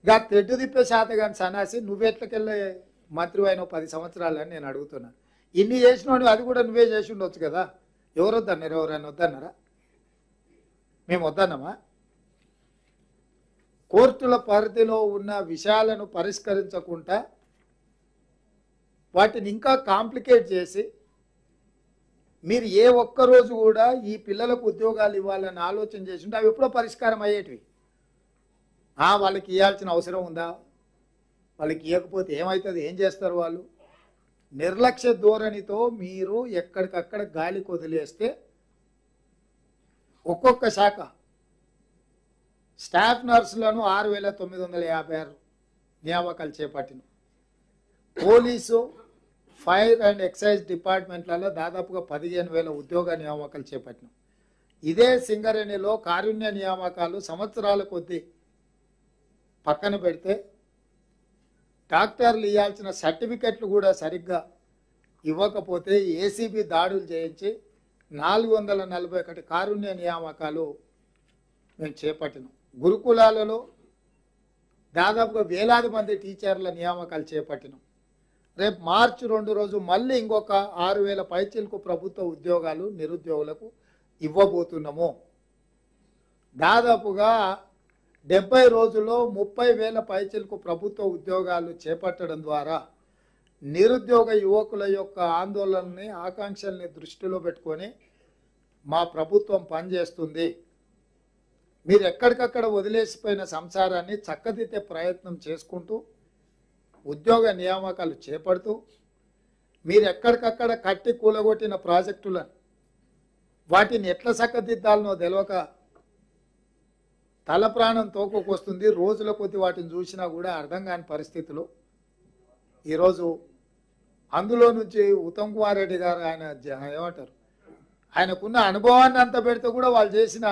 ఇక తెడ్డు తిప్పే శాత కానీ సన్నాసి నువ్వెట్లకెళ్ళే మంత్రి అయిన 10 సంవత్సరాలని నేను అడుగుతున్నాను. ఇన్ని చేసినోడు అది కూడా నువ్వే చేసి ఉండొచ్చు కదా. ఎవరు వద్దన్నారు? ఎవరైనా వద్దన్నారా? మేము వద్దన్నామా? కోర్టుల పరిధిలో ఉన్న విషయాలను పరిష్కరించకుండా వాటిని ఇంకా కాంప్లికేట్ చేసి మీరు ఏ ఒక్కరోజు కూడా ఈ పిల్లలకు ఉద్యోగాలు ఇవ్వాలని ఆలోచన చేసి ఉంటే అవి ఎప్పుడో పరిష్కారం అయ్యేటివి. వాళ్ళకి ఇవ్వాల్సిన అవసరం ఉందా? వాళ్ళకి ఇవ్వకపోతే ఏమవుతుంది? ఏం చేస్తారు వాళ్ళు? నిర్లక్ష్య ధోరణితో మీరు ఎక్కడికక్కడ గాలికి వదిలేస్తే ఒక్కొక్క శాఖ స్టాఫ్ నర్సులను 6,956 నియామకాలు చేపట్టిన, పోలీసు, ఫైర్ అండ్ ఎక్సైజ్ డిపార్ట్మెంట్లలో దాదాపుగా 15,000 ఉద్యోగ నియామకాలు చేపట్టినాం. ఇదే సింగరేణిలో కారుణ్య నియామకాలు సంవత్సరాల కొద్దీ పక్కన పెడితే డాక్టర్లు ఇవ్వాల్సిన సర్టిఫికెట్లు కూడా సరిగ్గా ఇవ్వకపోతే ఏసీబీ దాడులు చేయించి 441 కారుణ్య నియామకాలు మేము చేపట్టినాం. గురుకులాలలో దాదాపుగా వేలాది మంది టీచర్ల నియామకాలు చేపట్టినాం. రేపు మార్చి 2 రోజు మళ్ళీ ఇంకొక 6,000 పైచీలకు ప్రభుత్వ ఉద్యోగాలు నిరుద్యోగులకు ఇవ్వబోతున్నాము. దాదాపుగా 70 రోజుల్లో 30,000 పైచీలకు ప్రభుత్వ ఉద్యోగాలు చేపట్టడం ద్వారా నిరుద్యోగ యువకుల యొక్క ఆందోళనని, ఆకాంక్షల్ని దృష్టిలో పెట్టుకొని మా ప్రభుత్వం పనిచేస్తుంది. మీరు ఎక్కడికక్కడ వదిలేసిపోయిన సంసారాన్ని చక్కదిద్దే ప్రయత్నం చేసుకుంటూ ఉద్యోగ నియామకాలు చేపడుతూ మీరు ఎక్కడికక్కడ కట్టి కూలగొట్టిన ప్రాజెక్టులను వాటిని ఎట్లా చక్కదిద్దాలనో తెలియక తల ప్రాణం తోకొకొస్తుంది. రోజుల కొద్ది వాటిని చూసినా కూడా అర్థం కాని పరిస్థితులు. ఈరోజు అందులో నుంచి ఉత్తమ్ కుమార్ రెడ్డి గారు ఆయన ఏమంటారు, ఆయనకున్న అనుభవాన్ని అంతా పెడితే కూడా వాళ్ళు చేసిన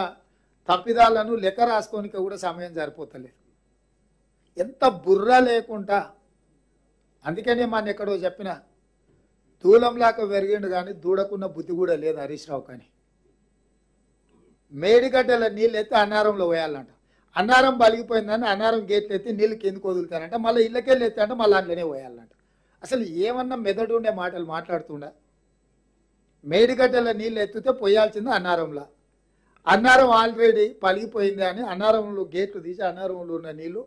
తప్పిదాలను లెక్క రాసుకోనికి కూడా సమయం సరిపోతలేదు. ఎంత బుర్ర లేకుండా. అందుకనే మన ఎక్కడో చెప్పిన దూలంలాక పెరిగిండు కానీ దూడకున్న బుద్ధి కూడా లేదు హరీష్ రావు. కానీ మేడిగడ్డల నీళ్ళు ఎత్తి అన్నారంలో పోయాలంట. అన్నారం బలిగిపోయిందని అన్నారం గేట్లు ఎత్తి నీళ్ళు కిందకు వదులుతారంట, మళ్ళీ ఇళ్ళకెళ్ళి ఎత్తి అంటే మళ్ళీ అందులోనే పోయాలంట. అసలు ఏమన్నా మెదడు ఉండే మాటలు మాట్లాడుతుండా? మేడిగడ్డల నీళ్ళు ఎత్తితే పోయాల్సింది అన్నారంలో. అన్నారం ఆల్రెడీ పలిగిపోయింది అని అన్నారంలో గేట్లు తీసి అన్నారంలో ఉన్న నీళ్లు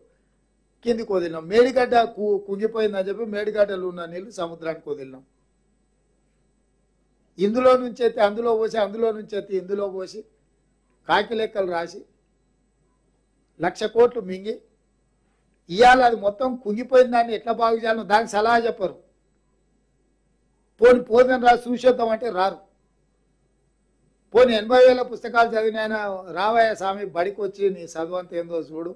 కిందికి వదిలినాం. మేడిగడ్డ కుంగిపోయిందని చెప్పి మేడిగడ్డలు ఉన్న నీళ్లు సముద్రానికి వదిలినాం. ఇందులో నుంచి ఎత్తి అందులో పోసి, అందులో నుంచి ఎత్తి ఇందులో పోసి కాకి లెక్కలు రాసి 1,00,000 కోట్లు మింగి ఇవాళ అది మొత్తం కుంగిపోయిన దాన్ని ఎట్లా బాగు చేయాలో దానికి సలహా చెప్పరు. పోదని రాసి చూసేద్దామంటే రారు. 80,000 పుస్తకాలు చదివిన ఆయన రావయ్య స్వామి బడికి వచ్చి నీ చదువు అంత ఏందో చూడు,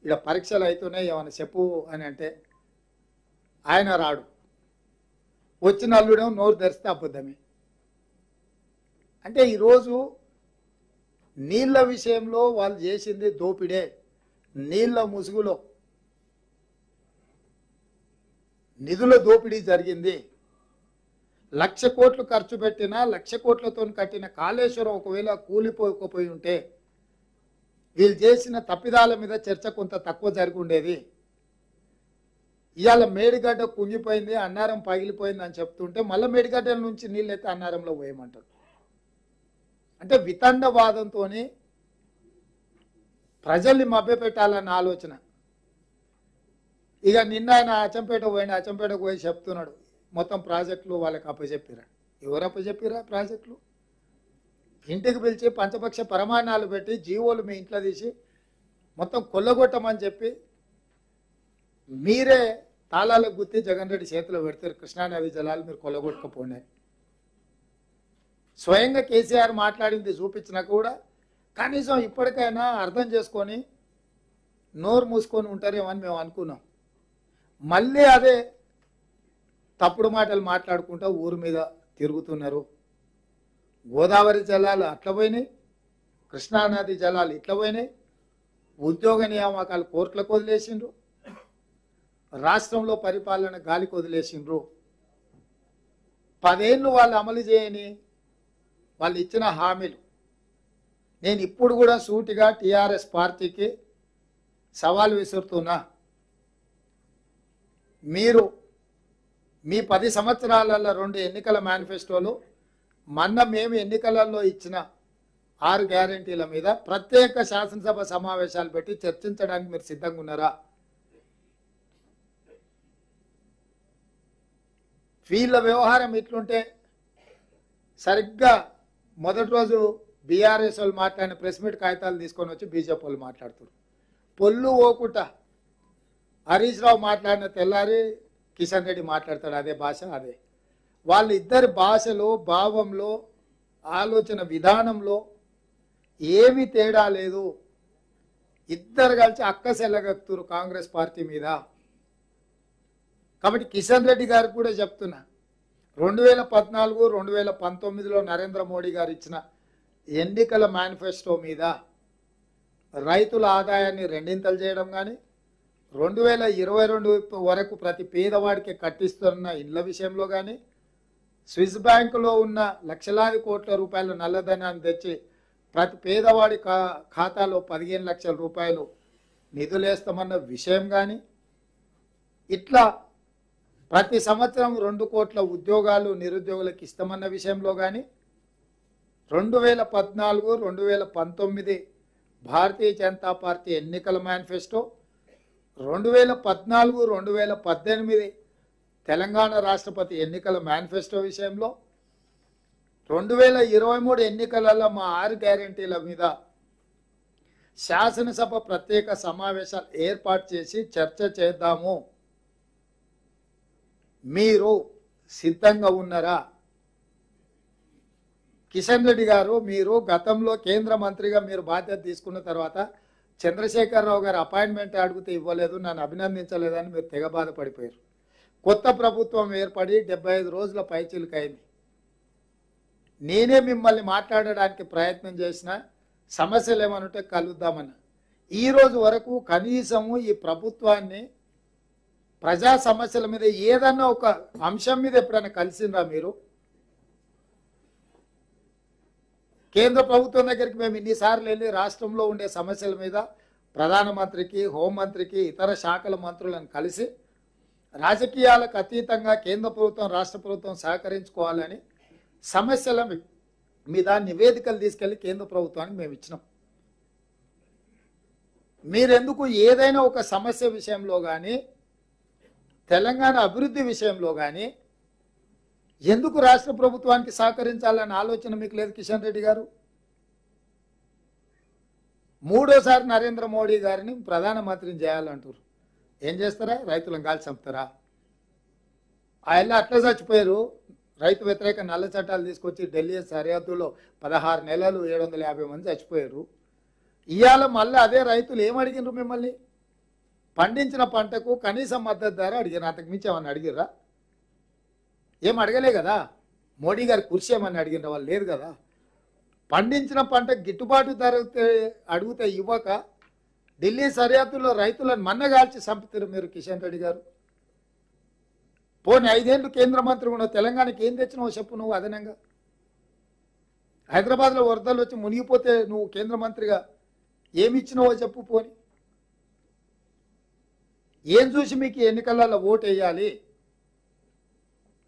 ఇక్కడ పరీక్షలు అవుతున్నాయి ఏమైనా చెప్పు అని అంటే ఆయన రాడు. వచ్చిన అల్లుడేమో నోరు తెరిస్తే అబద్ధమే. అంటే ఈరోజు నీళ్ళ విషయంలో వాళ్ళు చేసింది దోపిడే. నీళ్ళ ముసుగులో నిధుల దోపిడీ జరిగింది. 1,00,000 కోట్లు ఖర్చు పెట్టినా 1,00,000 కోట్లతో కట్టిన కాళేశ్వరం ఒకవేళ కూలిపోకపోయి ఉంటే వీళ్ళు చేసిన తప్పిదాల మీద చర్చ కొంత తక్కువ జరిగి ఉండేది. ఇవాళ మేడిగడ్డ కుంగిపోయింది, అన్నారం పగిలిపోయింది అని చెప్తుంటే మళ్ళీ మేడిగడ్డల నుంచి నీళ్ళు అయితే అన్నారంలో పోయమంటారు. అంటే వితండవాదంతో ప్రజల్ని మభ్యపెట్టాలన్న ఆలోచన. ఇక నిన్న ఆయన అచ్చంపేట పోయింది, అచ్చంపేటకు పోయి చెప్తున్నాడు మొత్తం ప్రాజెక్టులు వాళ్ళకి అప్పచెప్పిరా. ఎవరు అప్పచెప్పిరా ప్రాజెక్టులు? ఇంటికి పిలిచి పంచపక్ష ప్రమాణాలు పెట్టి జీవోలు మీ ఇంట్లో తీసి మొత్తం కొల్లగొట్టమని చెప్పి మీరే తాళాలకు గుర్తి జగన్ రెడ్డి చేతిలో పెడతారు. కృష్ణానది జలాలు మీరు కొల్లగొట్టకపోండి. స్వయంగా కేసీఆర్ మాట్లాడింది చూపించినా కూడా కనీసం ఇప్పటికైనా అర్థం చేసుకొని నోరు మూసుకొని ఉంటారేమో అని మేము అనుకున్నాం. మళ్ళీ అదే తప్పుడు మాటలు మాట్లాడుకుంటూ ఊరు మీద తిరుగుతున్నారు. గోదావరి జలాలు అట్లా పోయినాయి, కృష్ణానది జలాలు ఇట్లా పోయినాయి, ఉద్యోగ నియామకాలు కోర్టులకు వదిలేసిండ్రు, రాష్ట్రంలో పరిపాలన గాలికి వదిలేసిండ్రు. 10 ఏళ్ళు వాళ్ళు అమలు చేయని వాళ్ళు ఇచ్చిన హామీలు. నేను ఇప్పుడు కూడా సూటిగా టీఆర్ఎస్ పార్టీకి సవాల్ విసురుతున్నా. మీరు మీ 10 సంవత్సరాలలో 2 ఎన్నికల మేనిఫెస్టోలు, మొన్న మేము ఎన్నికలలో ఇచ్చిన 6 గ్యారెంటీల మీద ప్రత్యేక శాసనసభ సమావేశాలు పెట్టి చర్చించడానికి మీరు సిద్ధంగా ఉన్నారా? వీళ్ళ వ్యవహారం ఇట్లుంటే సరిగ్గా మొదటి రోజు బీఆర్ఎస్ వాళ్ళు మాట్లాడిన ప్రెస్ మీట్ కాగితాలు తీసుకొని వచ్చి బీజేపీ వాళ్ళు మాట్లాడుతున్నారు. పొల్లు ఓకుట హరీష్ రావు మాట్లాడిన తెల్లారి కిషన్ రెడ్డి మాట్లాడతాడు అదే భాష. అదే వాళ్ళిద్దరి భాషలో, భావంలో, ఆలోచన విధానంలో ఏమీ తేడా లేదు. ఇద్దరు కలిసి అక్కసెల్లగక్తురు కాంగ్రెస్ పార్టీ మీద. కాబట్టి కిషన్ రెడ్డి గారికి కూడా చెప్తున్నా, 2014, 2019లో నరేంద్ర మోడీ గారు ఇచ్చిన ఎన్నికల మేనిఫెస్టో మీద రైతుల ఆదాయాన్ని 2 చేయడం కానీ, 2022 వరకు ప్రతి పేదవాడికి కట్టిస్తున్న ఇళ్ల విషయంలో కానీ, స్విస్ బ్యాంకులో ఉన్న లక్షలాది కోట్ల రూపాయల నల్లధనాన్ని తెచ్చి ప్రతి పేదవాడి ఖాతాలో 15 లక్షల రూపాయలు నిధులేస్తామన్న విషయం కానీ, ఇట్లా ప్రతి సంవత్సరం 2 కోట్ల ఉద్యోగాలు నిరుద్యోగులకు ఇస్తామన్న విషయంలో కానీ, 2014, 2019 భారతీయ జనతా పార్టీ ఎన్నికల మేనిఫెస్టో, 2014, 2018 తెలంగాణ రాష్ట్రపతి ఎన్నికల మేనిఫెస్టో విషయంలో, 2023 ఎన్నికలలో మా 6 గ్యారెంటీల మీద శాసనసభ ప్రత్యేక సమావేశాలు ఏర్పాటు చేసి చర్చ చేద్దాము. మీరు సిద్ధంగా ఉన్నారా? కిషన్ రెడ్డి గారు, మీరు గతంలో కేంద్ర మంత్రిగా మీరు బాధ్యత తీసుకున్న తర్వాత చంద్రశేఖరరావు గారు అపాయింట్మెంట్ అడిగితే ఇవ్వలేదు, నన్ను అభినందించలేదని మీరు తెగ బాధపడిపోయారు. కొత్త ప్రభుత్వం ఏర్పడి 75 రోజుల పైచిలుకైంది. నేనే మిమ్మల్ని మాట్లాడడానికి ప్రయత్నం చేసిన, సమస్యలు ఏమనుంటే కలుద్దామని. ఈరోజు వరకు కనీసము ఈ ప్రభుత్వాన్ని ప్రజా సమస్యల మీద ఏదన్నా ఒక అంశం మీద ఎప్పుడైనా కలిసిందా మీరు? కేంద్ర ప్రభుత్వం దగ్గరికి మేము ఇన్నిసార్లు వెళ్ళి రాష్ట్రంలో ఉండే సమస్యల మీద ప్రధానమంత్రికి, హోంమంత్రికి, ఇతర శాఖల మంత్రులను కలిసి రాజకీయాలకు అతీతంగా కేంద్ర ప్రభుత్వం, రాష్ట్ర ప్రభుత్వం సహకరించుకోవాలని సమస్యల మీద నివేదికలు తీసుకెళ్లి కేంద్ర ప్రభుత్వానికి మేము ఇచ్చినాం. మీరెందుకు ఏదైనా ఒక సమస్య విషయంలో కానీ, తెలంగాణ అభివృద్ధి విషయంలో కానీ ఎందుకు రాష్ట్ర ప్రభుత్వానికి సహకరించాలన్న ఆలోచన మీకు లేదు కిషన్ రెడ్డి గారు? 3వ సారి నరేంద్ర మోడీ గారిని ప్రధానమంత్రిని చేయాలంటారు. ఏం చేస్తారా? రైతులను కాల్చి చంపుతారా? ఆయన అట్లా చచ్చిపోయారు. రైతు వ్యతిరేక నల్ల చట్టాలు తీసుకొచ్చి ఢిల్లీ సరిహద్దులో 16 నెలలు 750 మంది చచ్చిపోయారు. ఇవాళ మళ్ళీ అదే రైతులు ఏమడిగినారు మిమ్మల్ని? పండించిన పంటకు కనీస మద్దతు ధర అడిగారు. అంతకు మించి ఏమన్నా అడిగిర్రా? ఏం అడగలే కదా. మోడీ గారి కుర్చీ ఏమన్నా అడిగిన వాళ్ళు లేదు కదా. పండించిన పంట గిట్టుబాటు ధర అడిగితే ఇవ్వక ఢిల్లీ సరిహద్దుల్లో రైతులను మన్నగాల్చి చంపుతారు మీరు కిషన్ రెడ్డి గారు. పోనీ 5 ఏళ్ళు కేంద్ర మంత్రి ఉన్న తెలంగాణకి ఏం తెచ్చినావో చెప్పు నువ్వు అదనంగా. హైదరాబాద్లో వరదలు వచ్చి మునిగిపోతే నువ్వు కేంద్ర మంత్రిగా ఏమి ఇచ్చినావో చెప్పు. పోని ఏం చూసి మీకు ఎన్నికలలో ఓటు వేయాలి?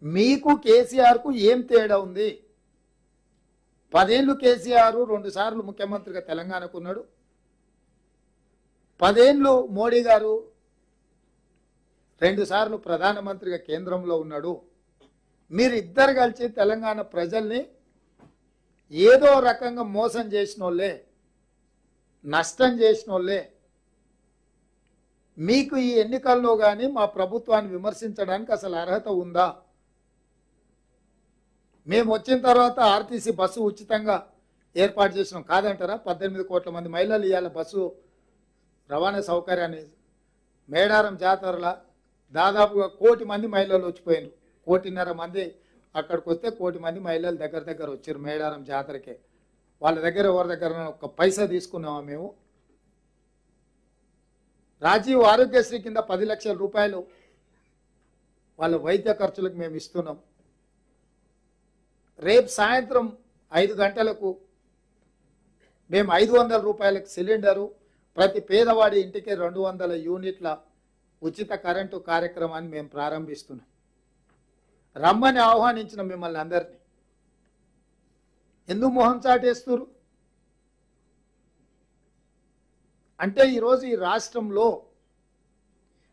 మీకు కేసీఆర్కు ఏం తేడా ఉంది? 10 ఏళ్ళు కేసీఆర్ 2 సార్లు ముఖ్యమంత్రిగా తెలంగాణకు ఉన్నాడు. 10 ఏళ్ళు మోడీ గారు 2 సార్లు ప్రధానమంత్రిగా కేంద్రంలో ఉన్నాడు. మీరిద్దరు కలిసి తెలంగాణ ప్రజల్ని ఏదో రకంగా మోసం చేసిన వాళ్ళే, నష్టం చేసిన వాళ్ళే. మీకు ఈ ఎన్నికల్లో కానీ మా ప్రభుత్వాన్ని విమర్శించడానికి అసలు అర్హత ఉందా? మేము వచ్చిన తర్వాత ఆర్టీసీ బస్సు ఉచితంగా ఏర్పాటు చేసినాం కాదంటారా? 18 కోట్ల మంది మహిళలు ఇవాళ బస్సు రవాణా సౌకర్యాన్ని మేడారం జాతరల దాదాపుగా 1 కోటి మంది మహిళలు వచ్చిపోయినారు. 1.5 కోటి మంది అక్కడికి వస్తే 1 కోటి మంది మహిళలు దగ్గర వచ్చారు మేడారం జాతరకే. వాళ్ళ దగ్గర ఎవరి దగ్గర ఒక పైసా తీసుకున్నామా మేము? రాజీవ్ ఆరోగ్యశ్రీ కింద 10 లక్షల రూపాయలు వాళ్ళ వైద్య ఖర్చులకు మేము ఇస్తున్నాం. రేపు సాయంత్రం 5 గంటలకు మేము 500 రూపాయలకు సిలిండరు, ప్రతి పేదవాడి ఇంటికి 200 యూనిట్ల ఉచిత కరెంటు కార్యక్రమాన్ని మేము ప్రారంభిస్తున్నాం. రమ్మని ఆహ్వానించిన మిమ్మల్ని అందరినీ ఎందుకు మొహం చాటేస్తున్నారు? అంటే ఈరోజు ఈ రాష్ట్రంలో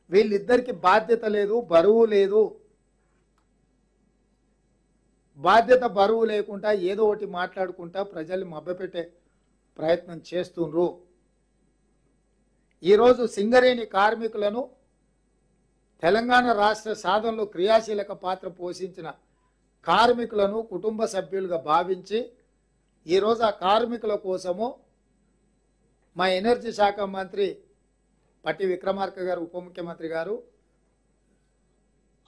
వీళ్ళిద్దరికి బాధ్యత లేదు, బరువు లేదు. బాధ్యత బరువు లేకుండా ఏదో ఒకటి మాట్లాడుకుంటా ప్రజల్ని మభ్యపెట్టే ప్రయత్నం చేస్తుండ్రు. ఈరోజు సింగరేణి కార్మికులను తెలంగాణ రాష్ట్ర సాధనలో క్రియాశీలక పాత్ర పోషించిన కార్మికులను కుటుంబ సభ్యులుగా భావించి ఈరోజు ఆ కార్మికుల కోసము మా ఎనర్జీ శాఖ మంత్రి పట్టి విక్రమార్క గారు, ఉప ముఖ్యమంత్రి గారు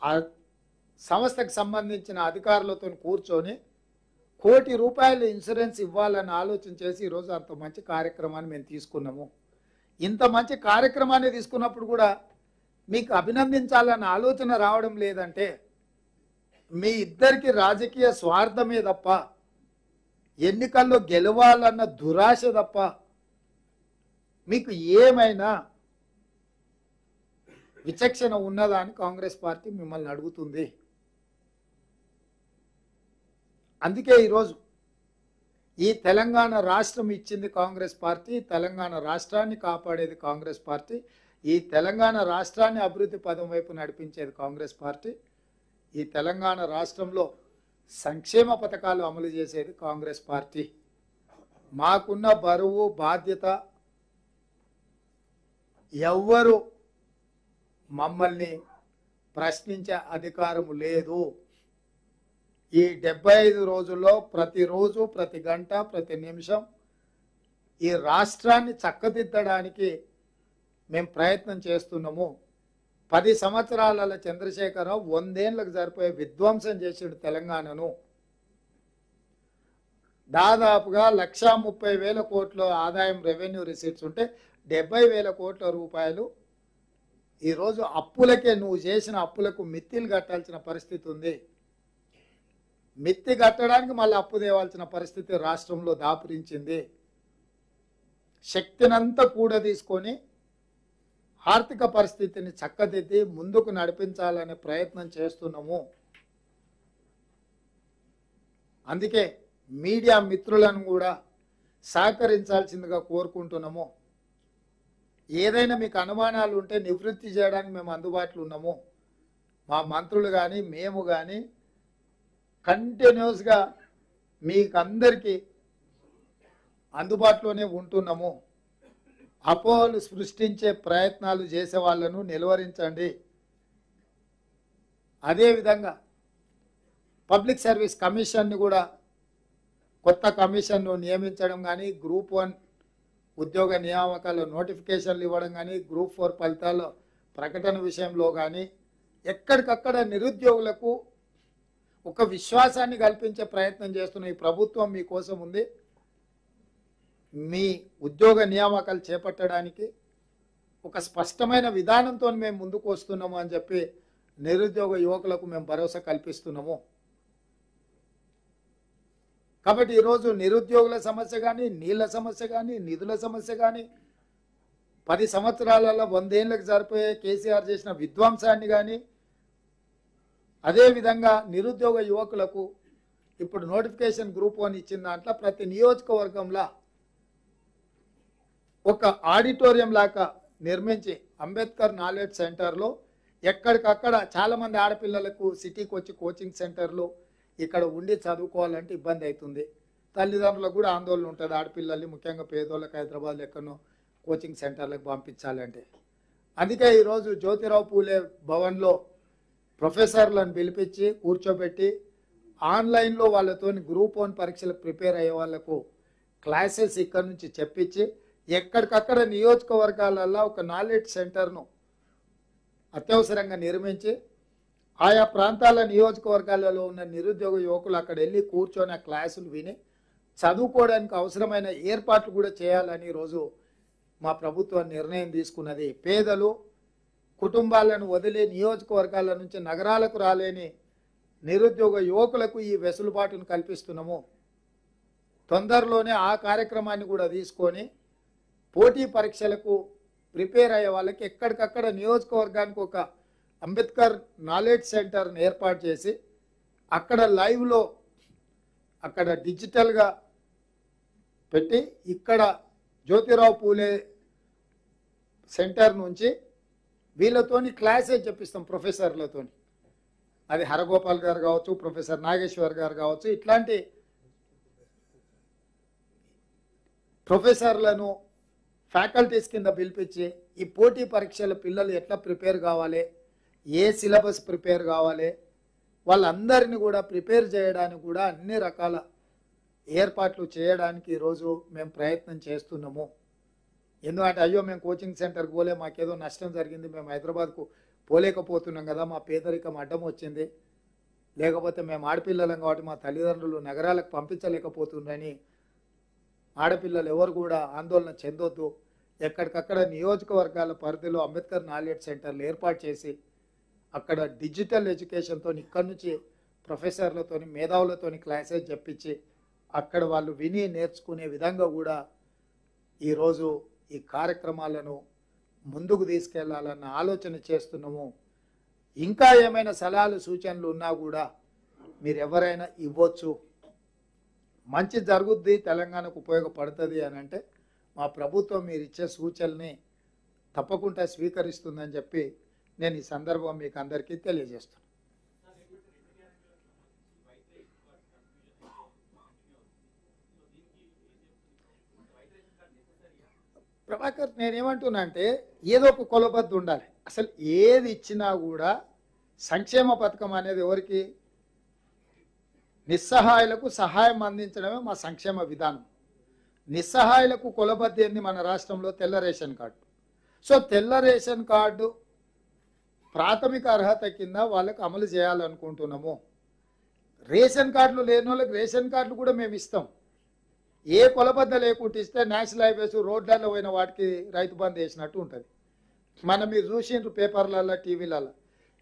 ఆ సంస్థకు సంబంధించిన అధికారులతో కూర్చొని 1 కోటి రూపాయలు ఇన్సూరెన్స్ ఇవ్వాలని ఆలోచన చేసి ఈరోజు అంత మంచి కార్యక్రమాన్ని మేము తీసుకున్నాము. ఇంత మంచి కార్యక్రమాన్ని తీసుకున్నప్పుడు కూడా మీకు అభినందించాలన్న ఆలోచన రావడం లేదంటే మీ ఇద్దరికి రాజకీయ స్వార్థమే తప్ప, ఎన్నికల్లో గెలవాలన్న దురాశ తప్ప మీకు ఏమైనా విచక్షణ ఉన్నదా అని కాంగ్రెస్ పార్టీ మిమ్మల్ని అడుగుతుంది. అందుకే ఈరోజు ఈ తెలంగాణ రాష్ట్రం ఇచ్చింది కాంగ్రెస్ పార్టీ, తెలంగాణ రాష్ట్రాన్ని కాపాడేది కాంగ్రెస్ పార్టీ, ఈ తెలంగాణ రాష్ట్రాన్ని అభివృద్ధి పదం వైపు నడిపించేది కాంగ్రెస్ పార్టీ, ఈ తెలంగాణ రాష్ట్రంలో సంక్షేమ పథకాలు అమలు చేసేది కాంగ్రెస్ పార్టీ. మాకున్న బరువు బాధ్యత ఎవ్వరు మమ్మల్ని ప్రశ్నించే అధికారం లేదు. ఈ 75 రోజుల్లో ప్రతిరోజు, ప్రతి గంట, ప్రతి నిమిషం ఈ రాష్ట్రాన్ని చక్కదిద్దడానికి మేము ప్రయత్నం చేస్తున్నాము. 10 సంవత్సరాల చంద్రశేఖరరావు 100 ఏళ్ళకు సరిపోయే విధ్వంసం చేసాడు తెలంగాణను. దాదాపుగా 1,30,000 కోట్ల ఆదాయం రెవెన్యూ రిసీట్స్ ఉంటే 70,000 కోట్ల రూపాయలు ఈరోజు అప్పులకే, నువ్వు చేసిన అప్పులకు మిత్తిలు కట్టాల్సిన పరిస్థితి ఉంది. మిత్తి కట్టడానికి మళ్ళీ అప్పు తేవాల్సిన పరిస్థితి రాష్ట్రంలో దాపురించింది. శక్తినంతా కూడా తీసుకొని ఆర్థిక పరిస్థితిని చక్కదిద్ది ముందుకు నడిపించాలనే ప్రయత్నం చేస్తున్నాము. అందుకే మీడియా మిత్రులను కూడా సహకరించాల్సిందిగా కోరుకుంటున్నాము. ఏదైనా మీకు అనుమానాలు ఉంటే నివృత్తి చేయడానికి మేము అందుబాటులో ఉన్నాము. మా మంత్రులు కానీ మేము కానీ కంటిన్యూస్గా మీకు అందరికీ అందుబాటులోనే ఉంటున్నాము. అపోహలు సృష్టించే ప్రయత్నాలు చేసే వాళ్ళను నిలువరించండి. అదేవిధంగా పబ్లిక్ సర్వీస్ కమిషన్ని కూడా కొత్త కమిషన్ను నియమించడం కానీ, గ్రూప్ 1 ఉద్యోగ నియామకాల నోటిఫికేషన్లు ఇవ్వడం కానీ, గ్రూప్ 4 ఫలితాల ప్రకటన విషయంలో కానీ ఎక్కడికక్కడ నిరుద్యోగులకు ఒక విశ్వాసాన్ని కల్పించే ప్రయత్నం చేస్తున్న ఈ ప్రభుత్వం మీకోసం ఉంది. మీ ఉద్యోగ నియామకాలు చేపట్టడానికి ఒక స్పష్టమైన విధానంతో మేము ముందుకు వస్తున్నాము అని చెప్పి నిరుద్యోగ యువకులకు మేము భరోసా కల్పిస్తున్నాము. కాబట్టి ఈరోజు నిరుద్యోగుల సమస్య కానీ, నీళ్ళ సమస్య కానీ, నిధుల సమస్య కానీ, 10 సంవత్సరాలలో 100 ఏళ్ళకి సరిపోయే కేసీఆర్ చేసిన విధ్వంసాన్ని కానీ, అదేవిధంగా నిరుద్యోగ యువకులకు ఇప్పుడు నోటిఫికేషన్ గ్రూప్ 1 ఇచ్చిన దాంట్లో ప్రతి నియోజకవర్గంలో ఒక ఆడిటోరియం లాగా నిర్మించి అంబేద్కర్ నాలెడ్జ్ సెంటర్లో ఎక్కడికక్కడ చాలామంది ఆడపిల్లలకు సిటీకి వచ్చి కోచింగ్ సెంటర్లు ఇక్కడ ఉండి చదువుకోవాలంటే ఇబ్బంది అవుతుంది. తల్లిదండ్రులకు కూడా ఆందోళన ఉంటుంది. ఆడపిల్లల్ని ముఖ్యంగా పేదోళ్ళకి హైదరాబాద్ ఎక్కడో కోచింగ్ సెంటర్లకు పంపించాలంటే. అందుకే ఈరోజు జ్యోతిరావు పూలే భవన్లో ప్రొఫెసర్లను పిలిపించి కూర్చోబెట్టి ఆన్లైన్లో వాళ్ళతో గ్రూప్ 1 పరీక్షలకు ప్రిపేర్ అయ్యే వాళ్ళకు క్లాసెస్ ఇక్కడ నుంచి చెప్పించి ఎక్కడికక్కడ నియోజకవర్గాలలో ఒక నాలెడ్జ్ సెంటర్ను అత్యవసరంగా నిర్మించి ఆయా ప్రాంతాల నియోజకవర్గాలలో ఉన్న నిరుద్యోగ యువకులు అక్కడ వెళ్ళి కూర్చొని ఆ క్లాసులు విని చదువుకోవడానికి అవసరమైన ఏర్పాట్లు కూడా చేయాలని ఈరోజు మా ప్రభుత్వం నిర్ణయం తీసుకున్నది. పేదలు కుటుంబాలను వదిలి నియోజకవర్గాల నుంచి నగరాలకు రాలేని నిరుద్యోగ యువకులకు ఈ వెసులుబాటును కల్పిస్తున్నాము. తొందరలోనే ఆ కార్యక్రమాన్ని కూడా తీసుకొని పోటీ పరీక్షలకు ప్రిపేర్ అయ్యే వాళ్ళకి ఎక్కడికక్కడ నియోజకవర్గానికి ఒక అంబేద్కర్ నాలెడ్జ్ సెంటర్ని ఏర్పాటు చేసి అక్కడ లైవ్లో అక్కడ డిజిటల్గా పెట్టి ఇక్కడ జ్యోతిరావు పూలే సెంటర్ నుంచి వీళ్ళతోని క్లాసే చెప్పిస్తాం ప్రొఫెసర్లతోని. అది హరగోపాల్ గారు కావచ్చు, ప్రొఫెసర్ నాగేశ్వర్ గారు కావచ్చు, ఇట్లాంటి ప్రొఫెసర్లను ఫ్యాకల్టీస్ కింద పిలిపించి ఈ పోటీ పరీక్షల పిల్లలు ఎట్లా ప్రిపేర్ కావాలి, ఏ సిలబస్ ప్రిపేర్ కావాలి, వాళ్ళందరినీ కూడా ప్రిపేర్ చేయడానికి కూడా అన్ని రకాల ఏర్పాట్లు చేయడానికి ఈరోజు మేము ప్రయత్నం చేస్తున్నాము. ఎందుకంటే అయ్యో మేము కోచింగ్ సెంటర్కి పోలే, మాకేదో నష్టం జరిగింది, మేము హైదరాబాద్కు పోలేకపోతున్నాం కదా, మా పేదరికం అడ్డం వచ్చింది, లేకపోతే మేము ఆడపిల్లలం కాబట్టి మా తల్లిదండ్రులు నగరాలకు పంపించలేకపోతుందని ఆడపిల్లలు ఎవరు కూడా ఆందోళన చెందొద్దు. ఎక్కడికక్కడ నియోజకవర్గాల పరిధిలో అంబేద్కర్ నాలెడ్జ్ సెంటర్లు ఏర్పాటు చేసి అక్కడ డిజిటల్ ఎడ్యుకేషన్తో ఇక్కడి నుంచి ప్రొఫెసర్లతోని మేధావులతోని క్లాసెస్ చెప్పించి అక్కడ వాళ్ళు విని నేర్చుకునే విధంగా కూడా ఈరోజు ఈ కార్యక్రమాలను ముందుకు తీసుకెళ్లాలన్న ఆలోచన చేస్తున్నాము. ఇంకా ఏమైనా సలహాలు సూచనలు ఉన్నా కూడా మీరు ఎవరైనా ఇవ్వచ్చు. మంచి జరుగుద్ది, తెలంగాణకు ఉపయోగపడుతుంది అని అంటే మా ప్రభుత్వం మీరు ఇచ్చే సూచనల్ని తప్పకుండా స్వీకరిస్తుందని చెప్పి నేను ఈ సందర్భం మీకు అందరికీ తెలియజేస్తున్నాను. ప్రభాకర్, నేనేమంటున్నా అంటే ఏదో ఒక కొలబద్దు ఉండాలి. అసలు ఏది ఇచ్చినా కూడా సంక్షేమ పథకం అనేది ఎవరికి? నిస్సహాయులకు సహాయం అందించడమే మా సంక్షేమ విధానం. నిస్సహాయులకు కొలబద్ది ఏంది మన రాష్ట్రంలో? తెల్ల రేషన్ కార్డు. సో తెల్ల రేషన్ కార్డు ప్రాథమిక అర్హత కింద వాళ్ళకు అమలు చేయాలనుకుంటున్నాము. రేషన్ కార్డులు లేని వాళ్ళకి రేషన్ కార్డులు కూడా మేము ఇస్తాం. ఏ కొలబద్ద లేకుండా ఇస్తే నేషనల్ హైవేస్ రోడ్లలో పోయిన వాటికి రైతు బంధు వేసినట్టు ఉంటుంది. మనం మీరు చూసిండ్రు పేపర్లలో, టీవీలలో.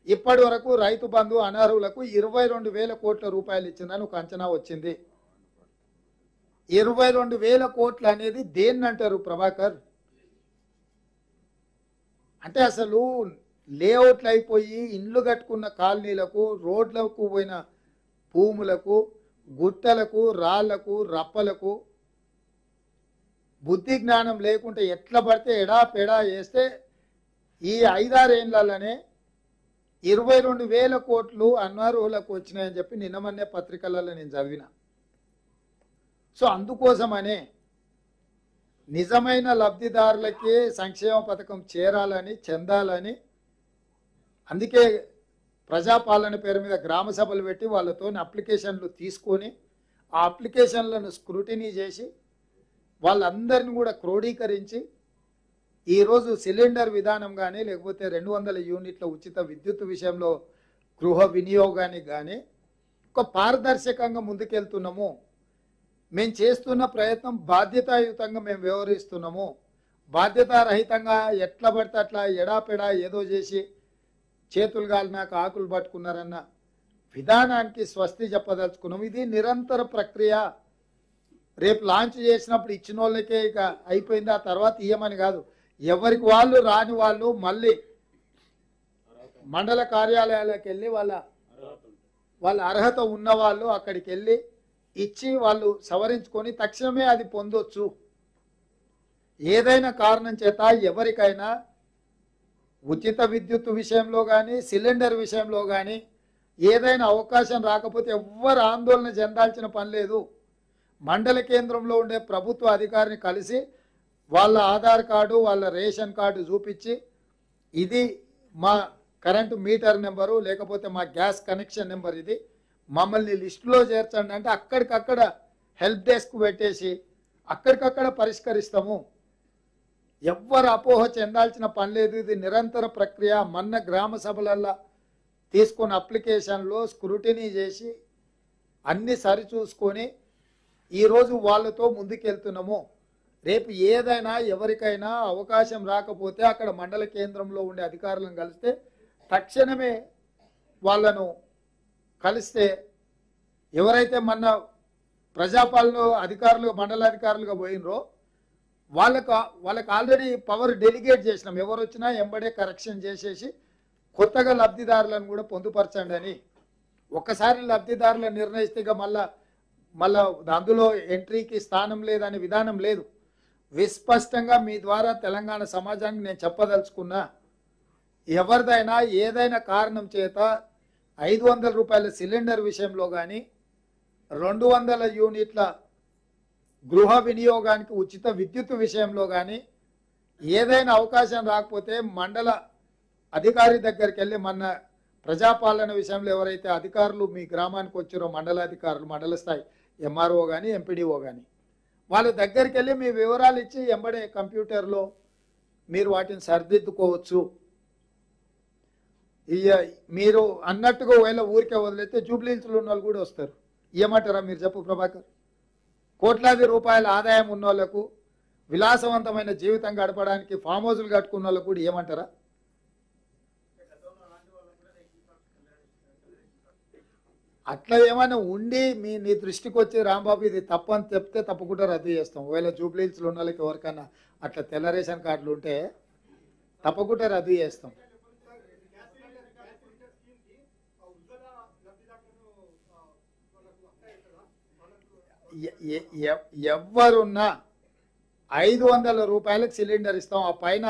ఇప్పటి వరకు రైతు బంధు అనర్హులకు 22,000 కోట్ల రూపాయలు ఇచ్చిందని ఒక అంచనా వచ్చింది. 22,000 కోట్లు అనేది దేన్ని అంటారు ప్రభాకర్? అంటే అసలు లేఅవుట్లు అయిపోయి ఇండ్లు కట్టుకున్న కాలనీలకు, రోడ్లకు పోయిన భూములకు, గుట్టలకు, రాళ్లకు, రప్పలకు బుద్ధి జ్ఞానం లేకుంటే ఎట్లా పడితే ఎడా పెడా వేస్తే ఈ 5-6 ఏళ్లలోనే 22,000 కోట్లు అనర్హులకు వచ్చినాయని చెప్పి నిన్నమన్నే పత్రికలలో నేను చదివిన. సో అందుకోసమనే నిజమైన లబ్ధిదారులకే సంక్షేమ పథకం చేరాలని, చెందాలని, అందుకే ప్రజాపాలన పేరు మీద గ్రామ సభలు పెట్టి వాళ్ళతో అప్లికేషన్లు తీసుకొని ఆ అప్లికేషన్లను స్క్రూటినీ చేసి వాళ్ళందరినీ కూడా క్రోడీకరించి ఈరోజు సిలిండర్ విధానం కానీ, లేకపోతే 200 యూనిట్ల ఉచిత విద్యుత్ విషయంలో గృహ వినియోగానికి కానీ ఒక పారదర్శకంగా ముందుకెళ్తున్నాము. మేము చేస్తున్న ప్రయత్నం బాధ్యతాయుతంగా మేము వ్యవహరిస్తున్నాము. బాధ్యతారహితంగా ఎట్లా పడితే అట్లా ఎడాపెడా ఏదో చేసి చేతులు గాలినాక ఆకులు పట్టుకున్నారన్న విధానానికి స్వస్తి చెప్పదలుచుకున్నాము. ఇది నిరంతర ప్రక్రియ. రేపు లాంచ్ చేసినప్పుడు ఇచ్చిన వాళ్ళకే ఇక అయిపోయింది, ఆ తర్వాత ఇయ్యమని కాదు. ఎవరికి వాళ్ళు రాని వాళ్ళు మళ్ళీ మండల కార్యాలయాలకు వెళ్ళి వాళ్ళ అర్హత ఉన్న వాళ్ళు అక్కడికి వెళ్ళి ఇచ్చి వాళ్ళు సవరించుకొని తక్షణమే అది పొందొచ్చు. ఏదైనా కారణం చేత ఎవరికైనా ఉచిత విద్యుత్ విషయంలో కానీ సిలిండర్ విషయంలో కానీ ఏదైనా అవకాశం రాకపోతే ఎవ్వరు ఆందోళన చెందాల్సిన పని లేదు. మండల కేంద్రంలో ఉండే ప్రభుత్వ అధికారిని కలిసి వాళ్ళ ఆధార్ కార్డు వాళ్ళ రేషన్ కార్డు చూపించి ఇది మా కరెంటు మీటర్ నెంబరు లేకపోతే మా గ్యాస్ కనెక్షన్ నెంబర్ ఇది మమ్మల్ని లిస్టులో చేర్చండి అంటే అక్కడికక్కడ హెల్ప్ డెస్క్ పెట్టేసి అక్కడికక్కడ పరిష్కరిస్తాము. ఎవ్వరు అపోహ చెందాల్సిన పని లేదు. ఇది నిరంతర ప్రక్రియ. మొన్న గ్రామ సభలల్లో తీసుకున్న అప్లికేషన్లో స్క్రూటినీ చేసి అన్ని సరిచూసుకొని ఈరోజు వాళ్ళతో ముందుకెళ్తున్నాము. రేపు ఏదైనా ఎవరికైనా అవకాశం రాకపోతే అక్కడ మండల కేంద్రంలో ఉండే అధికారులను కలిస్తే తక్షణమే వాళ్ళను కలిస్తే ఎవరైతే మన ప్రజాపాలన అధికారులుగా మండల అధికారులుగా పోయినరో వాళ్ళకు ఆల్రెడీ పవర్ డెలిగేట్ చేసినాం. ఎవరు వచ్చినా ఎంబడే కరెక్షన్ చేసేసి కొత్తగా లబ్ధిదారులను కూడా పొందుపరచండి అని. ఒక్కసారి లబ్ధిదారులను నిర్ణయిస్తే ఇక మళ్ళా అందులో ఎంట్రీకి స్థానం లేదనే విధానం లేదు. విస్పష్టంగా మీ ద్వారా తెలంగాణ సమాజానికి నేను చెప్పదలుచుకున్నా, ఎవరిదైనా ఏదైనా కారణం చేత 500 రూపాయల సిలిండర్ విషయంలో కానీ 200 యూనిట్ల గృహ వినియోగానికి ఉచిత విద్యుత్ విషయంలో కానీ ఏదైనా అవకాశం రాకపోతే మండల అధికారి దగ్గరికి వెళ్ళి మన ప్రజాపాలన విషయంలో ఎవరైతే అధికారులు మీ గ్రామానికి వచ్చారో మండలాధికారులు మండల స్థాయి ఎంఆర్ఓ కానీ ఎంపీడీఓ కానీ వాళ్ళ దగ్గరికి వెళ్ళి మీ వివరాలు ఇచ్చి ఎంబడే కంప్యూటర్లో మీరు వాటిని సరిదిద్దుకోవచ్చు. మీరు అన్నట్టుగా ఒకవేళ ఊరికే వదిలేస్తే జూబ్లీహిల్స్లో ఉన్న వాళ్ళు కూడా వస్తారు. ఏమంటారా మీరు చెప్పు ప్రభాకర్? కోట్లాది రూపాయల ఆదాయం ఉన్న వాళ్ళకు విలాసవంతమైన జీవితం గడపడానికి ఫామ్ హౌజులు కట్టుకున్న వాళ్ళకు కూడా ఏమంటారా? అట్లా ఏమైనా ఉండి నీ దృష్టికి వచ్చి రాంబాబు ఇది తప్పని చెప్తే తప్పకుండా రద్దు చేస్తాం. ఒకవేళ జూబ్లీహిల్స్లో ఉన్న వాళ్ళకి ఎవరికైనా అట్లా తెల్ల రేషన్ కార్డులు ఉంటే తప్పకుండా రద్దు చేస్తాం. ఎవరున్నా 500 రూపాయలకు సిలిండర్ ఇస్తాం. ఆ పైన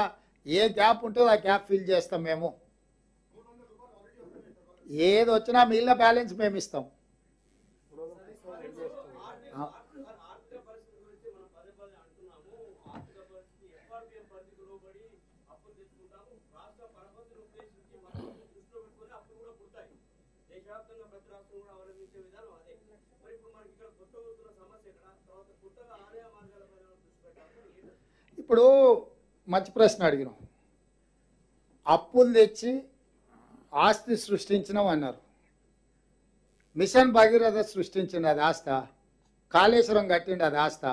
ఏ గ్యాప్ ఉంటుందో ఆ గ్యాప్ ఫిల్ చేస్తాం. మేము ఏది వచ్చినా మిగిలిన బ్యాలెన్స్ మేము ఇస్తాం. ఇప్పుడు మంచి ప్రశ్న అడిగినాం. అప్పులు తెచ్చి ఆస్తి సృష్టించినాం అన్నారు. మిషన్ భగీరథ సృష్టించింది అది ఆస్త? కాళేశ్వరం కట్టిండి అది ఆస్త?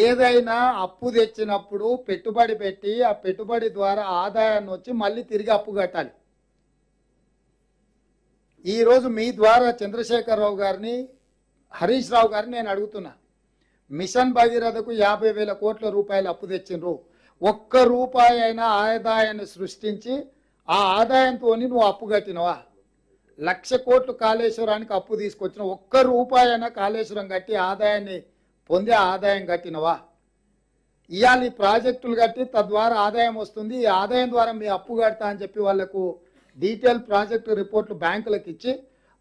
ఏదైనా అప్పు తెచ్చినప్పుడు పెట్టుబడి పెట్టి ఆ పెట్టుబడి ద్వారా ఆదాయాన్ని వచ్చి మళ్ళీ తిరిగి అప్పు కట్టాలి. ఈరోజు మీ ద్వారా చంద్రశేఖరరావు గారిని హరీష్ రావు గారిని నేను అడుగుతున్నా, మిషన్ భగీరథకు 50,000 కోట్ల రూపాయలు అప్పు తెచ్చిండ్రు. 1 రూపాయి అయినా ఆదాయాన్ని సృష్టించి ఆ ఆదాయంతో నువ్వు అప్పు కట్టినవా? 1,00,000 కోట్లు కాళేశ్వరానికి అప్పు తీసుకొచ్చిన 1 రూపాయి అయినా కాళేశ్వరం కట్టి ఆదాయాన్ని పొందే ఆదాయం కట్టినవా? ఇవాళ ఈ ప్రాజెక్టులు కట్టి తద్వారా ఆదాయం వస్తుంది, ఈ ఆదాయం ద్వారా మీ అప్పు కడతా అని చెప్పి వాళ్లకు డీటెయిల్ ప్రాజెక్టు రిపోర్ట్లు బ్యాంకులకు ఇచ్చి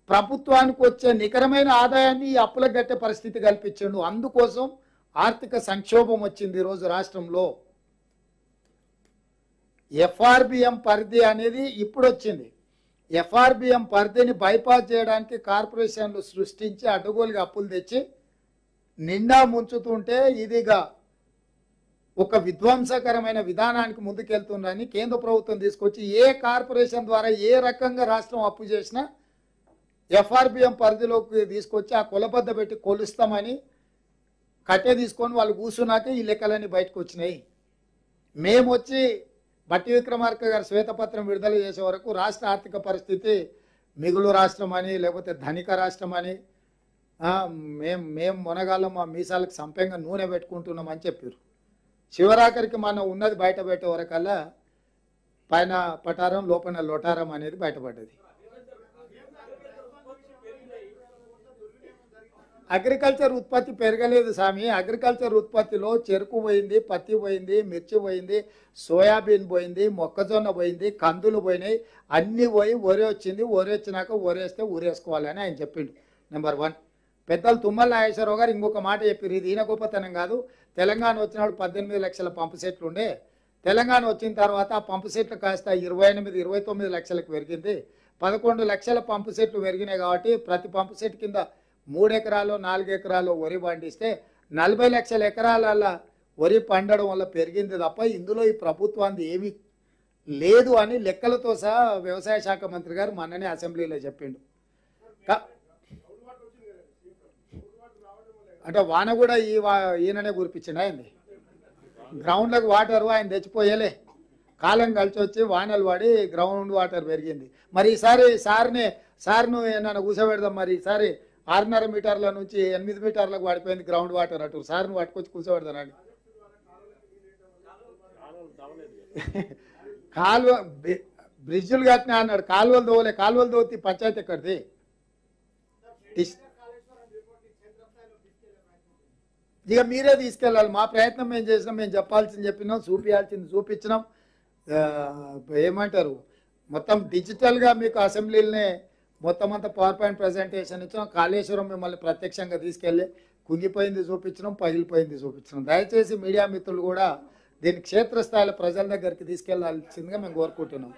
ప్రభుత్వానికి వచ్చే నికరమైన ఆదాయాన్ని ఈ అప్పులకు కట్టే పరిస్థితి కల్పించాడు. అందుకోసం ఆర్థిక సంక్షోభం వచ్చింది ఈరోజు రాష్ట్రంలో. ఎఫ్ఆర్బిఎం పరిధి అనేది ఇప్పుడు వచ్చింది. ఎఫ్ఆర్బిఎం పరిధిని బైపాస్ చేయడానికి కార్పొరేషన్లు సృష్టించి అడ్డగోలుగా అప్పులు తెచ్చి నిండా ముంచుతుంటే ఇదిగా ఒక విధ్వంసకరమైన విధానానికి ముందుకెళ్తుందని కేంద్ర ప్రభుత్వం తీసుకొచ్చి ఏ కార్పొరేషన్ ద్వారా ఏ రకంగా రాష్ట్రం అప్పు చేసినా ఎఫ్ఆర్బిఎం పరిధిలోకి తీసుకొచ్చి ఆ కొలబద్ద పెట్టి కొలుస్తామని కట్టే తీసుకొని వాళ్ళు కూర్చున్నాక ఈ లెక్కలన్నీ బయటకు వచ్చినాయి. మేము వచ్చి బట్టి విక్రమార్క గారు శ్వేతపత్రం విడుదల చేసే వరకు రాష్ట్ర ఆర్థిక పరిస్థితి మిగులు రాష్ట్రం అని లేకపోతే ధనిక రాష్ట్రం అని మేము మొనగాళ్ళం మా మీసాలకు సంపంగా నూనె పెట్టుకుంటున్నామని చెప్పారు. చివరాఖరికి మనం ఉన్నది బయట పెట్టే వరకల్లా పైన పటారం లోపల లోటారం అనేది బయటపడ్డది. అగ్రికల్చర్ ఉత్పత్తి పెరగలేదు స్వామి. అగ్రికల్చర్ ఉత్పత్తిలో చెరుకు పోయింది, పత్తి పోయింది, మిర్చి పోయింది, సోయాబీన్ పోయింది, మొక్కజొన్న పోయింది, కందులు పోయినాయి, అన్నీ పోయి వరి వచ్చింది. వరి వచ్చినాక వరేస్తే ఊరేసుకోవాలని ఆయన చెప్పిండు. నెంబర్ 1. పెద్దలు తుమ్మల నాగేశ్వరరావు గారు ఇంకొక మాట చెప్పారు. ఇది ఈయన గొప్పతనం కాదు. తెలంగాణ వచ్చినప్పుడు 18 లక్షల పంపు సెట్లు ఉండే. తెలంగాణ వచ్చిన తర్వాత ఆ పంపు సెట్లు కాస్త 28-29 లక్షలకు పెరిగింది. 11 లక్షల పంపు సెట్లు పెరిగినాయి కాబట్టి ప్రతి పంపు సెట్ కింద 3 ఎకరాలు 4 ఎకరాలు వరి పండిస్తే 40 లక్షల ఎకరాల వరి పండడం వల్ల పెరిగింది తప్ప ఇందులో ఈ ప్రభుత్వానికి ఏమీ లేదు అని లెక్కలతో సహా వ్యవసాయ శాఖ మంత్రి గారు మొన్ననే అసెంబ్లీలో చెప్పిండు. అంటే వాన కూడా ఈయననే కురిపించిండు. అయింది గ్రౌండ్లకు వాటరు ఆయన తెచ్చిపోయేలే. కాలం కలిసి వచ్చి వానలు పడి గ్రౌండ్ వాటర్ పెరిగింది. మరి ఈసారి సార్ను ఏమన్నా కూర్చోబెడదాం. మరి ఈసారి 6.5 మీటర్ల నుంచి 8 మీటర్లకు పడిపోయింది గ్రౌండ్ వాటర్. అటు సార్ను పట్టుకొచ్చి కూర్చోబెడతానండి. కాలువ బ్రిడ్జులు కట్టినా అన్నాడు. కాలువలు దోవలే. కాలువలు దోతి పంచాయతీ ఎక్కడిది? ఇక మీరే తీసుకెళ్ళాలి. మా ప్రయత్నం మేము చేసినాం. మేము చెప్పాల్సింది చెప్పినాం, చూపించాల్సింది చూపించినాం. ఏమంటారు మొత్తం డిజిటల్గా మీకు అసెంబ్లీలనే మొత్తం అంతా పవర్ పాయింట్ ప్రజెంటేషన్ ఇచ్చినాం. కాళేశ్వరం మిమ్మల్ని ప్రత్యక్షంగా తీసుకెళ్ళి కుంగిపోయింది చూపించినాం, పగిలిపోయింది చూపించినాం. దయచేసి మీడియా మిత్రులు కూడా దీన్ని క్షేత్రస్థాయిలో ప్రజల దగ్గరికి తీసుకెళ్లాల్సిందిగా మేము కోరుకుంటున్నాం.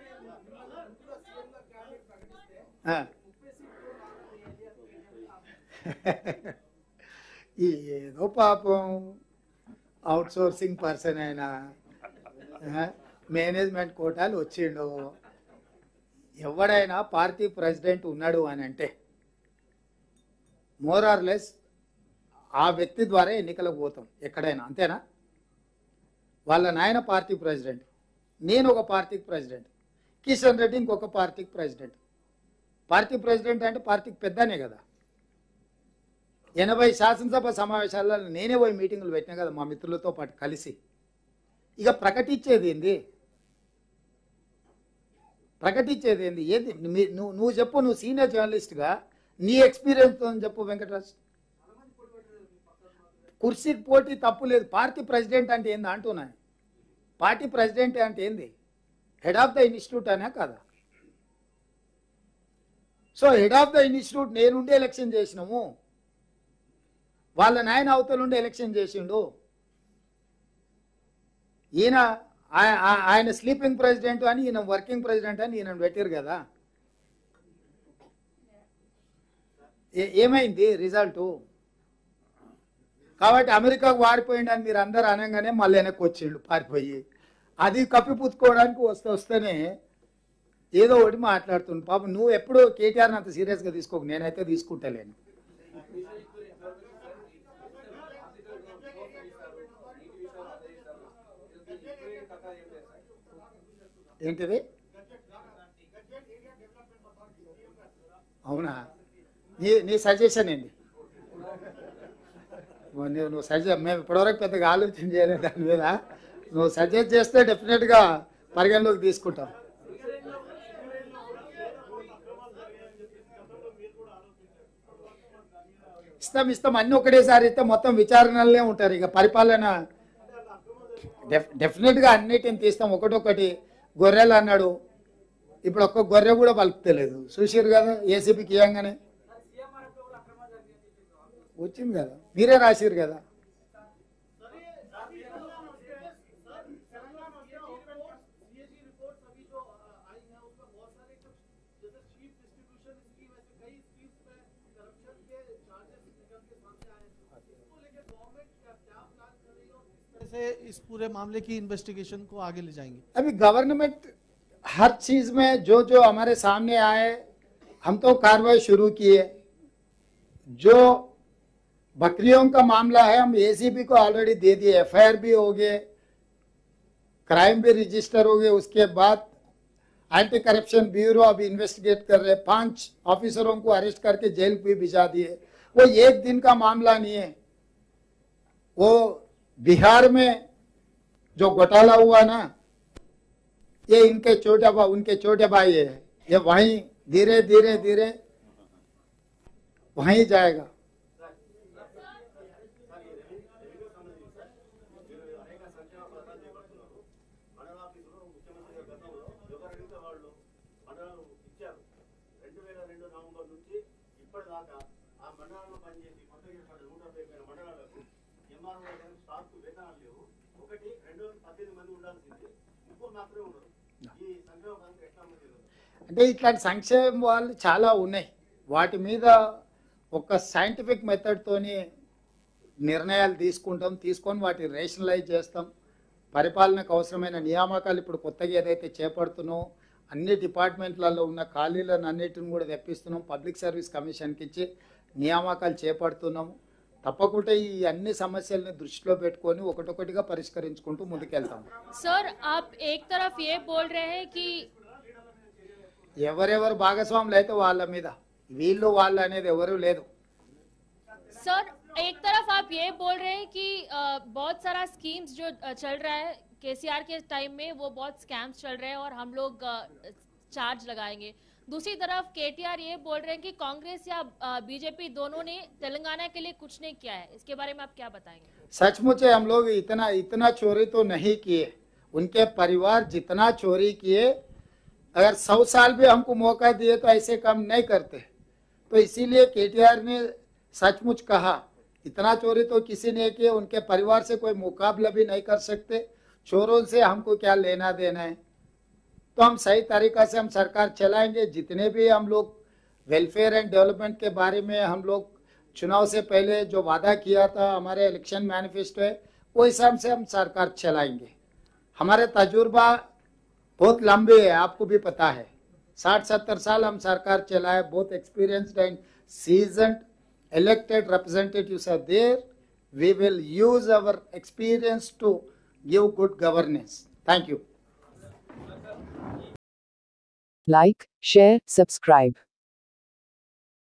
ఏదో పాపం అవుట్ సోర్సింగ్ పర్సన్ అయినా మేనేజ్మెంట్ కోటాలు వచ్చిండు. ఎవడైనా పార్టీ ప్రెసిడెంట్ ఉన్నాడు అని అంటే మోర్ ఆర్ లెస్ ఆ వ్యక్తి ద్వారా ఎన్నికలకు పోతాం ఎక్కడైనా, అంతేనా? వాళ్ళ నాయన పార్టీ ప్రెసిడెంట్, నేను ఒక పార్టీకి ప్రెసిడెంట్, కిషన్ రెడ్డి ఇంకొక పార్టీకి ప్రెసిడెంట్. పార్టీ ప్రెసిడెంట్ అంటే పార్టీకి పెద్దనే కదా. 80 శాసనసభ సమావేశాలలో నేనే పోయి మీటింగులు పెట్టినా కదా మా మిత్రులతో పాటు కలిసి. ఇక ప్రకటించేది ఏంది? ఏది? నువ్వు చెప్పు. నువ్వు సీనియర్ జర్నలిస్ట్గా నీ ఎక్స్పీరియన్స్తో చెప్పు వెంకటరాజ్. కుర్సీకి పోటీ తప్పు లేదు. పార్టీ ప్రెసిడెంట్ అంటే ఏంది అంటున్నా. పార్టీ ప్రెసిడెంట్ అంటే ఏంది? హెడ్ ఆఫ్ ద ఇన్స్టిట్యూట్ అనే కదా. So head of the institute నేనుండి ఎలక్షన్ చేసినాము, వాళ్ళ నాయన అవతలుండి ఎలక్షన్ చేసిండు. ఈయన ఆయన స్లీపింగ్ ప్రెసిడెంట్ అని, ఈయన వర్కింగ్ ప్రెసిడెంట్ అని ఈయన పెట్టారు కదా. ఏమైంది రిజల్టు? కాబట్టి అమెరికాకు వారిపోయిండు అని మీరు అందరు అనగానే మళ్ళీ వెనక్కి వచ్చిండు పారిపోయి. అది కప్పిపుచ్చుకోవడానికి వస్తేనే ఏదో ఒకటి మాట్లాడుతుండు. పాపం నువ్వు ఎప్పుడు కేటీఆర్ని అంత సీరియస్గా తీసుకోకు, నేనైతే తీసుకుంటలేను. ఏంటిది? అవునా? నీ సజెషన్ ఏంది? నువ్వు సజెస్ట్, మేము ఇప్పటివరకు పెద్దగా ఆలోచన చేయలేదు దాని మీద. నువ్వు సజెస్ట్ చేస్తే డెఫినెట్గా పరిగణలోకి తీసుకుంటాం. ఇస్తాం అన్నీ ఒకటేసారి ఇస్తే మొత్తం విచారణలే ఉంటారు. ఇక పరిపాలన డెఫినెట్గా అన్నిటిని తీస్తాం. ఒకటొకటి గొర్రెలు అన్నాడు, ఇప్పుడు ఒక్క గొర్రె కూడా పలుకుతలేదు. చూసిరు కదా ఏసీపీకి ఇవ్వగానే వచ్చింది కదా, మీరే రాసిరు కదా. से इस पूरे मामले की इन्वेस्टिगेशन को आगे ले जाएंगे? अभी गवर्नमेंट हर चीज में जो जो हमारे सामने आए हम तो कार्रवाई शुरू किए. जो बकरियों का मामला है हम एसीबी को ऑलरेडी दे दिए, एफआईआर भी हो गए, क्राइम भी रजिस्टर हो गए. उसके बाद एंटी करप्शन ब्यूरो अभी इन्वेस्टिगेट कर रहे. 5 ऑफिसरों को अरेस्ट करके जेल भी भिजा दिए. वो एक दिन का मामला नहीं है. वो बिहार में जो घोटाला हुआ ना, ये इनके उनके छोटे भाई है, ये वहीं धीरे धीरे धीरे वहीं जाएगा। అంటే ఇట్లాంటి సంక్షేమం వాళ్ళు చాలా ఉన్నాయి. వాటి మీద ఒక సైంటిఫిక్ మెథడ్ తోని నిర్ణయాలు తీసుకొని వాటిని రేషనలైజ్ చేస్తాం. పరిపాలనకు అవసరమైన నియామకాలు ఇప్పుడు కొత్తగా ఏదైతే చేపడుతున్నామో అన్ని డిపార్ట్మెంట్లలో ఉన్న ఖాళీలను అన్నిటిని కూడా తెప్పిస్తున్నాం. పబ్లిక్ సర్వీస్ కమిషన్కి ఇచ్చి నియామకాలు చేపడుతున్నాము. తప్పకుండా ఈ అన్ని సమస్యల్ని దృష్టిలో పెట్టుకొని ఒకటొకటిగా పరిష్కరించుకుంటూ ముందుకెళ్తాం. सर आप एक तरफ ये बोल रहे हैं कि ఎవరెవరు భాగస్వాములు అయితే వాళ్ళ మీద, వీళ్ళు వాళ్ళు అనేది ఎవరు లేదు. सर एक तरफ आप ये बोल रहे हैं कि बहुत सारा स्कीम्स जो चल रहा है केसीआर के टाइम में वो बहुत स्कैम्स चल रहे हैं और हम लोग चार्ज लगाएंगे. दूसरी तरफ केटीआर ये बोल रहे हैं कि कांग्रेस या बीजेपी दोनों ने तेलंगाना के लिए कुछ नहीं किया है. इसके बारे में आप क्या बताएंगे? सचमुच है, हम लोग इतना चोरी तो नहीं किए. उनके परिवार जितना चोरी किए, अगर 100 साल भी हमको मौका दिए तो ऐसे काम नहीं करते. तो इसीलिए केटीआर ने सचमुच कहा इतना चोरी तो किसी ने किया, उनके परिवार से कोई मुकाबला भी नहीं कर सकते. चोरों से हमको क्या लेना देना है. तो हम सही तरीका से हम सरकार चलाएंगे. जितने भी हम लोग वेलफेयर एंड डेवलपमेंट के बारे में हम लोग चुनाव से पहले जो वादा किया था, हमारे इलेक्शन मैनिफेस्टो है, वो हिसाब से हम सरकार चलाएंगे. हमारे तजुर्बा बहुत लंबे है, आपको भी पता है. 60-70 साल हम सरकार चलाए. बहुत experienced and seasoned elected representatives are there. We will use our experience to give good governance. Thank you. Like, share, subscribe.